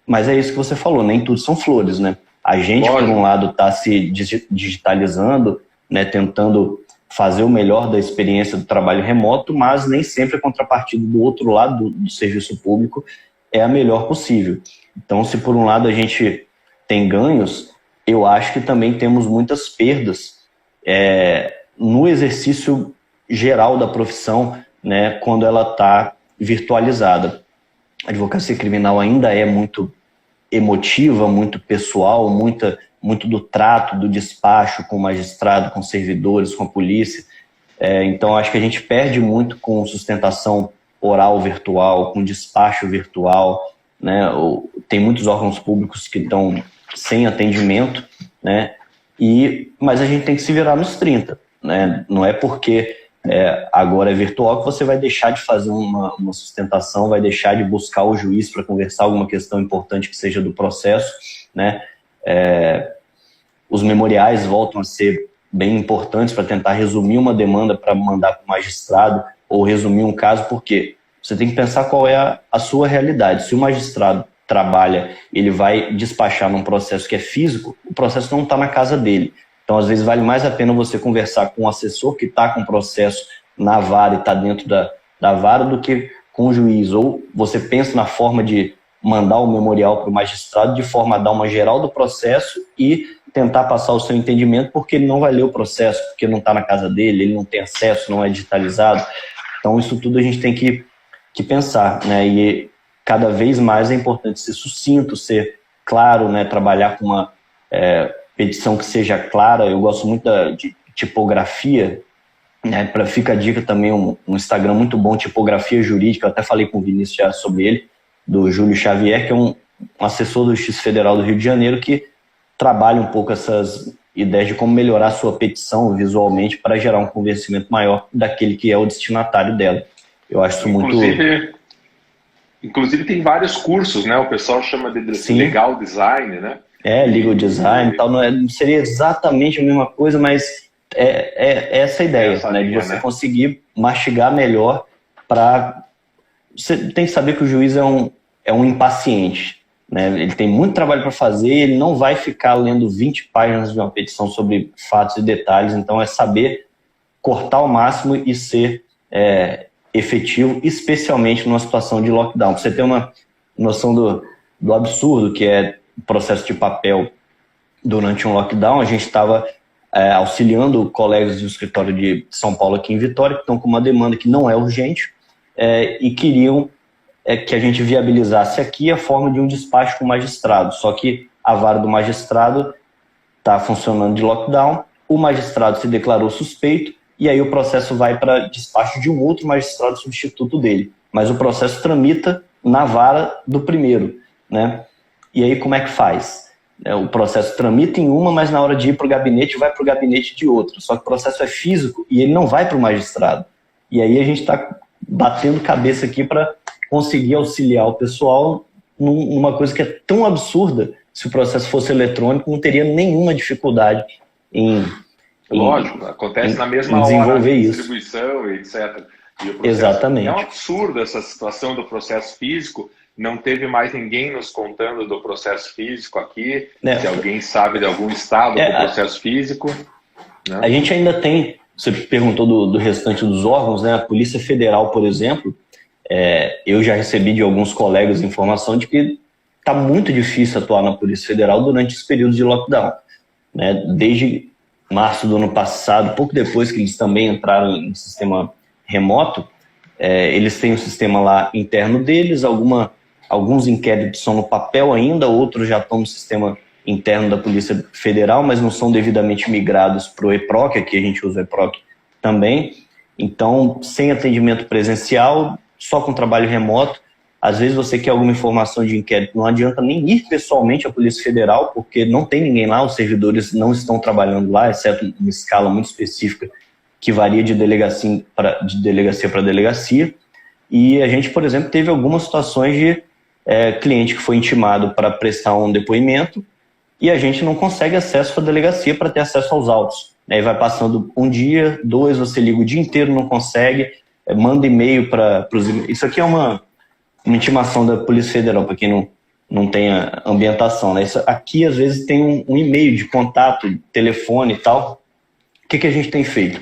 Mas é isso que você falou, nem tudo são flores, né? A gente, por um lado, está se digitalizando, né, tentando fazer o melhor da experiência do trabalho remoto, mas nem sempre a contrapartida do outro lado do serviço público é a melhor possível. Então, se por um lado a gente tem ganhos, eu acho que também temos muitas perdas no exercício geral da profissão, né, quando ela está virtualizada. A advocacia criminal ainda é muito emotiva, muito pessoal, muito do trato, do despacho com o magistrado, com os servidores, com a polícia. Então, acho que a gente perde muito com sustentação oral virtual, com despacho virtual, né? Tem muitos órgãos públicos que estão sem atendimento, né? Mas a gente tem que se virar nos 30, né? Não é porque agora é virtual que você vai deixar de fazer uma sustentação, vai deixar de buscar o juiz para conversar alguma questão importante que seja do processo, né? Os memoriais voltam a ser bem importantes para tentar resumir uma demanda para mandar para o magistrado ou resumir um caso, porque você tem que pensar qual é a sua realidade. Se o magistrado trabalha, ele vai despachar num processo que é físico, o processo não está na casa dele. Então, às vezes, vale mais a pena você conversar com o assessor que está com o processo na vara e está dentro da vara do que com o juiz. Ou você pensa na forma de mandar o memorial para o magistrado de forma a dar uma geral do processo e tentar passar o seu entendimento, porque ele não vai ler o processo, porque não está na casa dele, ele não tem acesso, não é digitalizado. Então, isso tudo a gente tem que pensar, né? E cada vez mais é importante ser sucinto, ser claro, né? Trabalhar com uma petição que seja clara. Eu gosto muito de tipografia, né? Fica a dica também, um Instagram muito bom, Tipografia Jurídica. Eu até falei com o Vinícius já sobre ele, do Júlio Xavier, que é um assessor do Justiça Federal do Rio de Janeiro, que trabalha um pouco essas ideias de como melhorar a sua petição visualmente para gerar um convencimento maior daquele que é o destinatário dela. Eu acho isso muito... Inclusive tem vários cursos, né? O pessoal chama de legal design, né? Legal design e tal. Não seria exatamente a mesma coisa, mas é essa ideia, né? De você conseguir mastigar melhor para... Você tem que saber que o juiz é um impaciente, né? Ele tem muito trabalho para fazer, ele não vai ficar lendo 20 páginas de uma petição sobre fatos e detalhes, então é saber cortar ao máximo e ser efetivo, especialmente numa situação de lockdown. Pra você ter uma noção do absurdo que é o processo de papel durante um lockdown, a gente estava auxiliando colegas do escritório de São Paulo aqui em Vitória, que estão com uma demanda que não é urgente, e queriam que a gente viabilizasse aqui a forma de um despacho com o magistrado. Só que a vara do magistrado está funcionando de lockdown, o magistrado se declarou suspeito, e aí o processo vai para despacho de um outro magistrado substituto dele. Mas o processo tramita na vara do primeiro, né? E aí como é que faz? O processo tramita em uma, mas na hora de ir para o gabinete, vai para o gabinete de outra. Só que o processo é físico e ele não vai para o magistrado. E aí a gente está batendo cabeça aqui para conseguir auxiliar o pessoal numa coisa que é tão absurda. Se o processo fosse eletrônico, não teria nenhuma dificuldade em... Lógico, acontece na mesma hora, distribuição e etc. E o processo, exatamente. É um absurdo essa situação do processo físico. Não teve mais ninguém nos contando do processo físico aqui. Se alguém sabe de algum estado do processo físico. Né? A gente ainda tem, você perguntou do restante dos órgãos, né? A Polícia Federal, por exemplo, eu já recebi de alguns colegas informação de que está muito difícil atuar na Polícia Federal durante esse período de lockdown. Né? Desde março do ano passado, pouco depois que eles também entraram em sistema remoto, eles têm um sistema lá interno deles, alguns inquéritos são no papel ainda, outros já estão no sistema interno da Polícia Federal, mas não são devidamente migrados para o EPROC, aqui a gente usa o EPROC também. Então, sem atendimento presencial, só com trabalho remoto. Às vezes você quer alguma informação de inquérito, não adianta nem ir pessoalmente à Polícia Federal, porque não tem ninguém lá, os servidores não estão trabalhando lá, exceto uma escala muito específica que varia de delegacia para delegacia. E a gente, por exemplo, teve algumas situações de cliente que foi intimado para prestar um depoimento e a gente não consegue acesso à delegacia para ter acesso aos autos. Aí vai passando um dia, 2, você liga o dia inteiro, não consegue, manda e-mail para os... Isso aqui é uma intimação da Polícia Federal, para quem não tem a ambientação. Né? Isso aqui, às vezes, tem um e-mail de contato, telefone e tal. O que a gente tem feito?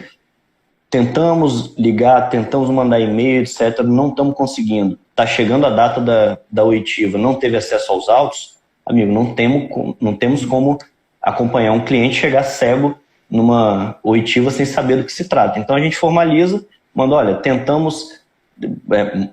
Tentamos ligar, tentamos mandar e-mail, etc. Não estamos conseguindo. Está chegando a data da oitiva, não teve acesso aos autos. Amigo, não temos como acompanhar um cliente chegar cego numa oitiva sem saber do que se trata. Então, a gente formaliza, manda, olha, tentamos...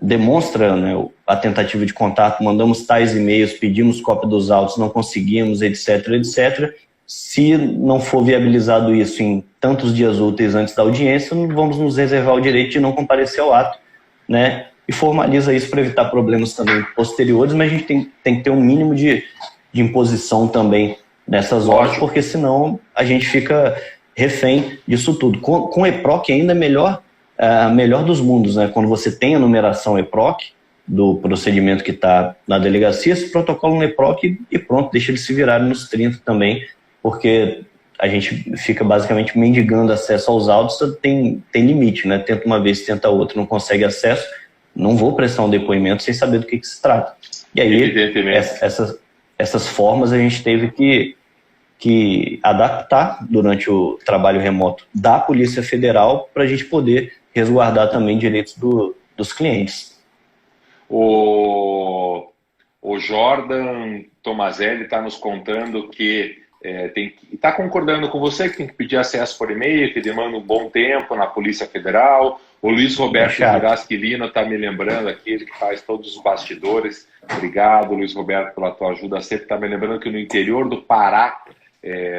demonstra, né, a tentativa de contato, mandamos tais e-mails, pedimos cópia dos autos, não conseguimos, etc, etc. Se não for viabilizado isso em tantos dias úteis antes da audiência, vamos nos reservar o direito de não comparecer ao ato, né? E formaliza isso para evitar problemas também posteriores, mas a gente tem que ter um mínimo de imposição também nessas horas, porque senão a gente fica refém disso tudo. Com o EPROC ainda é melhor dos mundos, né? Quando você tem a numeração EPROC do procedimento que está na delegacia, esse protocolo no EPROC e pronto, deixa eles se virarem nos 30 também, porque a gente fica basicamente mendigando acesso aos autos, tem limite, né? Tenta uma vez, tenta outra, não consegue acesso, não vou prestar um depoimento sem saber do que se trata. E aí, essas formas a gente teve que adaptar durante o trabalho remoto da Polícia Federal para a gente poder resguardar também direitos dos clientes. O Jordan Tomazelli está nos contando que está concordando com você que tem que pedir acesso por e-mail, que demanda um bom tempo na Polícia Federal. O Luiz Roberto Girasquilino está me lembrando aqui, ele que faz todos os bastidores. Obrigado, Luiz Roberto, pela tua ajuda sempre. Está me lembrando que no interior do Pará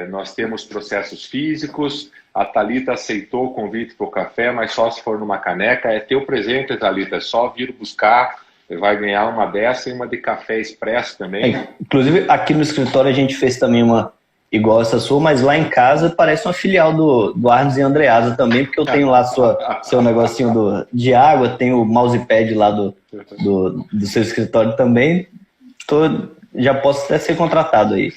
nós temos processos físicos. A Thalita aceitou o convite para o café, mas só se for numa caneca. É teu presente, Thalita, é só vir buscar. Você vai ganhar uma dessa e uma de café expresso também. Inclusive, aqui no escritório a gente fez também uma igual essa sua, mas lá em casa parece uma filial do Arnes e Andreasa também, porque eu tenho lá seu negocinho de água, tenho o mousepad lá do seu escritório também. Já posso até ser contratado aí.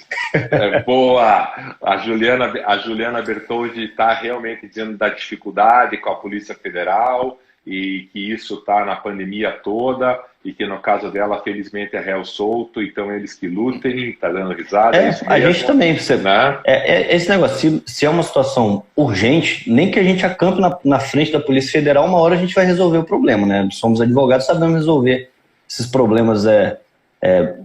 Boa! A Juliana Bertoldi está realmente dizendo da dificuldade com a Polícia Federal e que isso está na pandemia toda e que no caso dela, felizmente, é réu solto, então eles que lutem, está dando risada. A gente também, né? Esse negócio, se é uma situação urgente, nem que a gente acampe na frente da Polícia Federal, uma hora a gente vai resolver o problema, né? Somos advogados, sabemos resolver esses problemas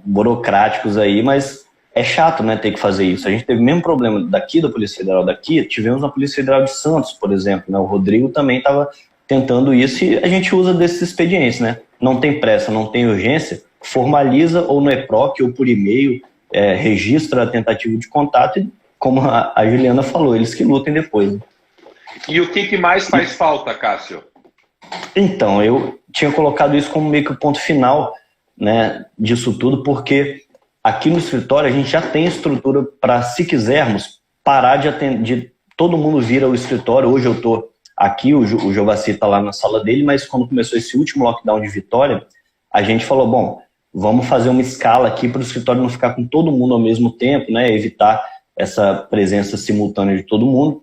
burocráticos aí, mas é chato, né, ter que fazer isso. A gente teve o mesmo problema daqui da Polícia Federal tivemos na Polícia Federal de Santos, por exemplo, né? O Rodrigo também estava tentando isso e a gente usa desses expedientes, né? Não tem pressa, não tem urgência, formaliza ou no EPROC ou por e-mail, registra a tentativa de contato e, como a Juliana falou, eles que lutem depois. Né? E o que mais faz falta, Cássio? Então, eu tinha colocado isso como meio que o ponto final, né, disso tudo, porque aqui no escritório a gente já tem estrutura para, se quisermos, parar de todo mundo vir ao escritório. Hoje eu estou aqui, o Jovacir está lá na sala dele, mas quando começou esse último lockdown de Vitória, a gente falou, bom, vamos fazer uma escala aqui para o escritório não ficar com todo mundo ao mesmo tempo, né, evitar essa presença simultânea de todo mundo.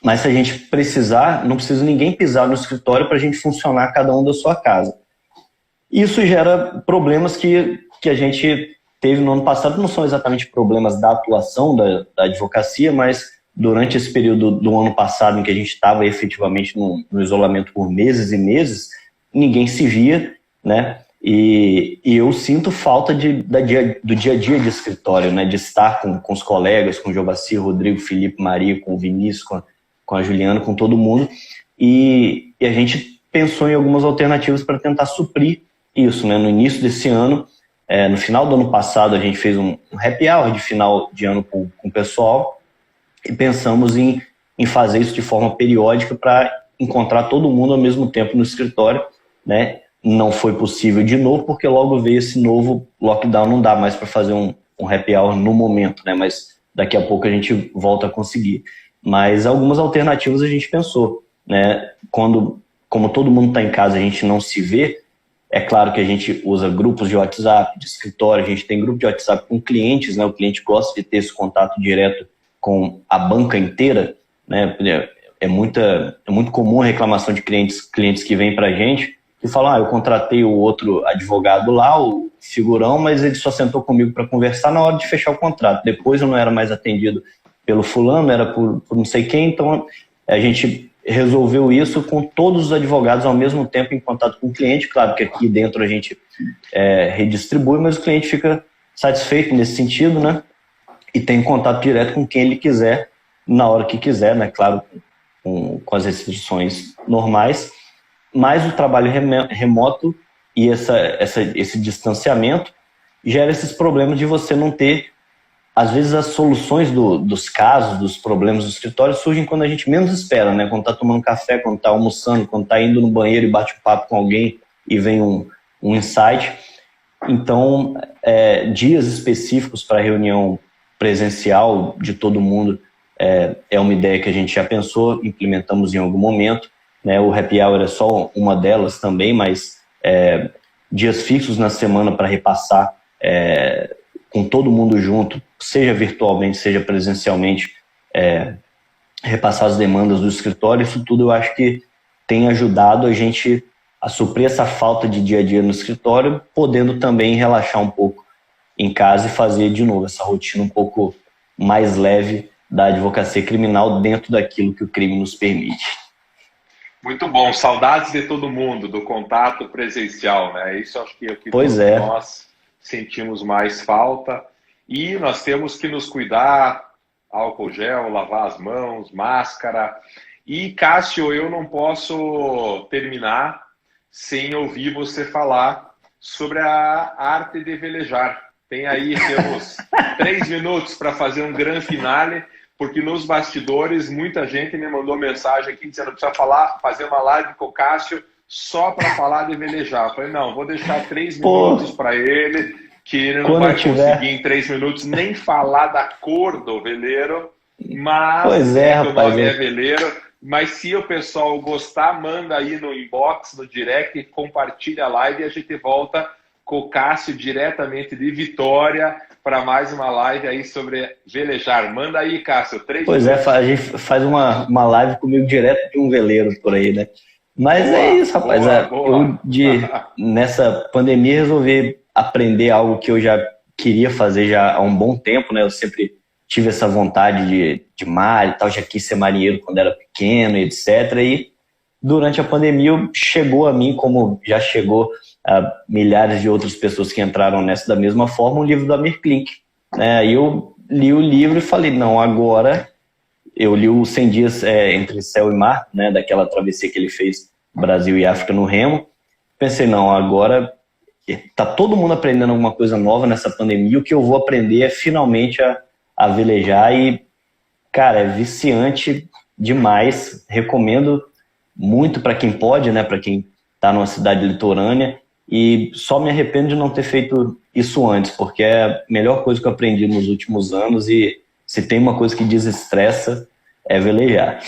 Mas se a gente precisar, não precisa ninguém pisar no escritório para a gente funcionar cada um da sua casa. Isso gera problemas que a gente teve no ano passado, não são exatamente problemas da atuação da advocacia, mas durante esse período do ano passado em que a gente estava efetivamente no isolamento por meses e meses, ninguém se via, né? E eu sinto falta do dia a dia de escritório, né? De estar com os colegas, com o Jovacir, Rodrigo, Felipe, Maria, com o Vinícius, com a Juliana, com todo mundo. E a gente pensou em algumas alternativas para tentar suprir isso, né? No início desse ano, no final do ano passado, a gente fez um happy hour de final de ano com o pessoal e pensamos em fazer isso de forma periódica para encontrar todo mundo ao mesmo tempo no escritório, né? Não foi possível de novo, porque logo veio esse novo lockdown, não dá mais para fazer um happy hour no momento, né? Mas daqui a pouco a gente volta a conseguir. Mas algumas alternativas a gente pensou, né? Como todo mundo está em casa, a gente não se vê. É claro que a gente usa grupos de WhatsApp, de escritório, a gente tem grupo de WhatsApp com clientes, né? O cliente gosta de ter esse contato direto com a banca inteira, né? É muito comum a reclamação de clientes que vêm para a gente e falam, eu contratei o outro advogado lá, o figurão, mas ele só sentou comigo para conversar na hora de fechar o contrato. Depois eu não era mais atendido pelo fulano, era por não sei quem, então a gente resolveu isso com todos os advogados ao mesmo tempo em contato com o cliente. Claro que aqui dentro a gente redistribui, mas o cliente fica satisfeito nesse sentido, né? E tem contato direto com quem ele quiser, na hora que quiser, né? Claro, com as restrições normais. Mas o trabalho remoto e esse distanciamento gera esses problemas de você não ter. Às vezes as soluções dos casos, dos problemas do escritório surgem quando a gente menos espera, né? Quando está tomando café, quando está almoçando, quando está indo no banheiro e bate um papo com alguém e vem um insight. Então, dias específicos para reunião presencial de todo mundo é uma ideia que a gente já pensou, implementamos em algum momento, né? O happy hour é só uma delas também, mas dias fixos na semana para repassar com todo mundo junto, seja virtualmente, seja presencialmente, repassar as demandas do escritório. Isso tudo eu acho que tem ajudado a gente a suprir essa falta de dia a dia no escritório, podendo também relaxar um pouco em casa e fazer de novo essa rotina um pouco mais leve da advocacia criminal dentro daquilo que o crime nos permite. Muito bom, saudades de todo mundo, do contato presencial, né? Isso acho que é o que nós sentimos mais falta. E nós temos que nos cuidar, álcool gel, lavar as mãos, máscara. E, Cássio, eu não posso terminar sem ouvir você falar sobre a arte de velejar. Temos 3 minutos para fazer um grande finale, porque nos bastidores muita gente me mandou mensagem aqui dizendo que precisa fazer uma live com o Cássio só para falar de velejar. Eu falei, não, vou deixar 3 minutos para ele que ele não Quando vai tiver... conseguir em 3 minutos nem falar da cor do veleiro, mas pois é, rapaz, o nome é veleiro. Mas se o pessoal gostar, manda aí no inbox, no direct, compartilha a live e a gente volta com o Cássio diretamente de Vitória para mais uma live aí sobre velejar. Manda aí, Cássio, 3 Pois minutos. a gente faz uma live comigo direto de um veleiro por aí, né? Mas boa, é isso, rapaz. Boa. Nessa pandemia, resolvi aprender algo que eu já queria fazer já há um bom tempo, né? Eu sempre tive essa vontade de mar e tal, já quis ser marinheiro quando era pequeno, etc. E durante a pandemia chegou a mim, como já chegou a milhares de outras pessoas que entraram nessa da mesma forma, um livro do Amir Klink. Aí eu li o livro e falei, não, agora... Eu li o 100 Dias Entre Céu e Mar, né, daquela travessia que ele fez Brasil e África no remo. Pensei, não, agora tá todo mundo aprendendo alguma coisa nova nessa pandemia, o que eu vou aprender é finalmente a velejar e, cara, é viciante demais. Recomendo muito para quem pode, né, para quem tá numa cidade litorânea, e só me arrependo de não ter feito isso antes, porque é a melhor coisa que eu aprendi nos últimos anos e se tem uma coisa que desestressa, é velejar.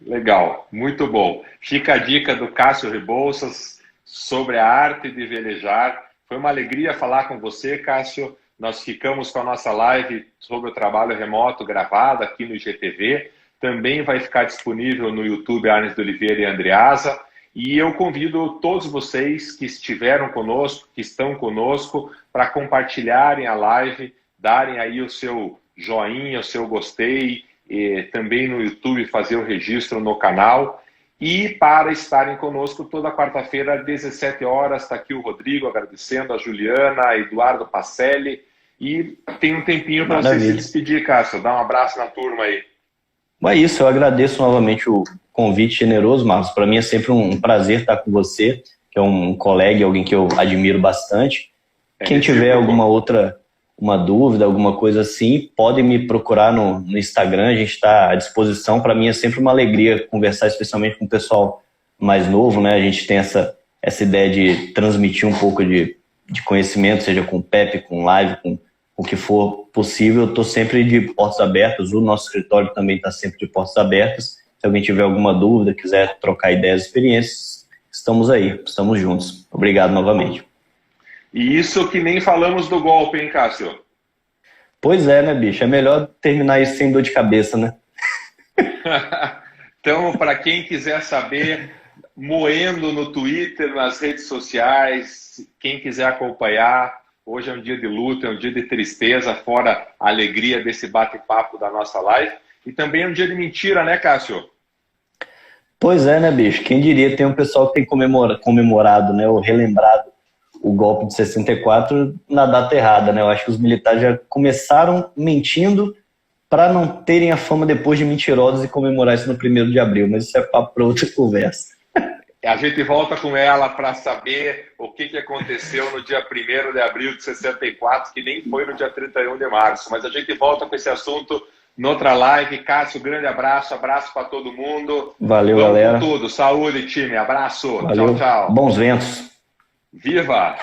Legal, muito bom. Fica a dica do Cássio Rebouças sobre a arte de velejar. Foi uma alegria falar com você, Cássio. Nós ficamos com a nossa live sobre o trabalho remoto gravada aqui no IGTV. Também vai ficar disponível no YouTube Arnes de Oliveira e Andreasa. E eu convido todos vocês que estiveram conosco, que estão conosco, para compartilharem a live, darem aí o seu joinha, o seu gostei, e também no YouTube fazer o registro no canal. E para estarem conosco toda quarta-feira, às 17 horas, está aqui o Rodrigo agradecendo, a Juliana, a Eduardo Pacelli. E tem um tempinho para você se despedir, Cássio. Dá um abraço na turma aí. É isso, eu agradeço novamente o convite generoso, Marcos. Para mim é sempre um prazer estar com você, que é um colega, alguém que eu admiro bastante. Quem tiver alguma outra... uma dúvida, alguma coisa assim, podem me procurar no Instagram, a gente está à disposição. Para mim é sempre uma alegria conversar, especialmente com o pessoal mais novo, né? A gente tem essa ideia de transmitir um pouco de conhecimento, seja com Pepe, com live, com o que for possível. Eu estou sempre de portas abertas, o nosso escritório também está sempre de portas abertas. Se alguém tiver alguma dúvida, quiser trocar ideias e experiências, estamos aí, estamos juntos. Obrigado novamente. E isso que nem falamos do golpe, hein, Cássio? Pois é, né, bicho? É melhor terminar isso sem dor de cabeça, né? Então, para quem quiser saber, moendo no Twitter, nas redes sociais, quem quiser acompanhar, hoje é um dia de luta, é um dia de tristeza, fora a alegria desse bate-papo da nossa live. E também é um dia de mentira, né, Cássio? Pois é, né, bicho? Quem diria, tem um pessoal que tem comemorado, né, ou relembrado o golpe de 64 na data errada, né? Eu acho que os militares já começaram mentindo para não terem a fama depois de mentirosos e comemorar isso no 1º de abril, mas isso é papo para outra conversa. A gente volta com ela para saber o que aconteceu no dia 1º de abril de 64, que nem foi no dia 31 de março, mas a gente volta com esse assunto noutra live. Cássio, grande abraço para todo mundo. Valeu, vamos galera. Com tudo. Saúde, time. Abraço. Valeu. Tchau, tchau. Bons ventos. Viva!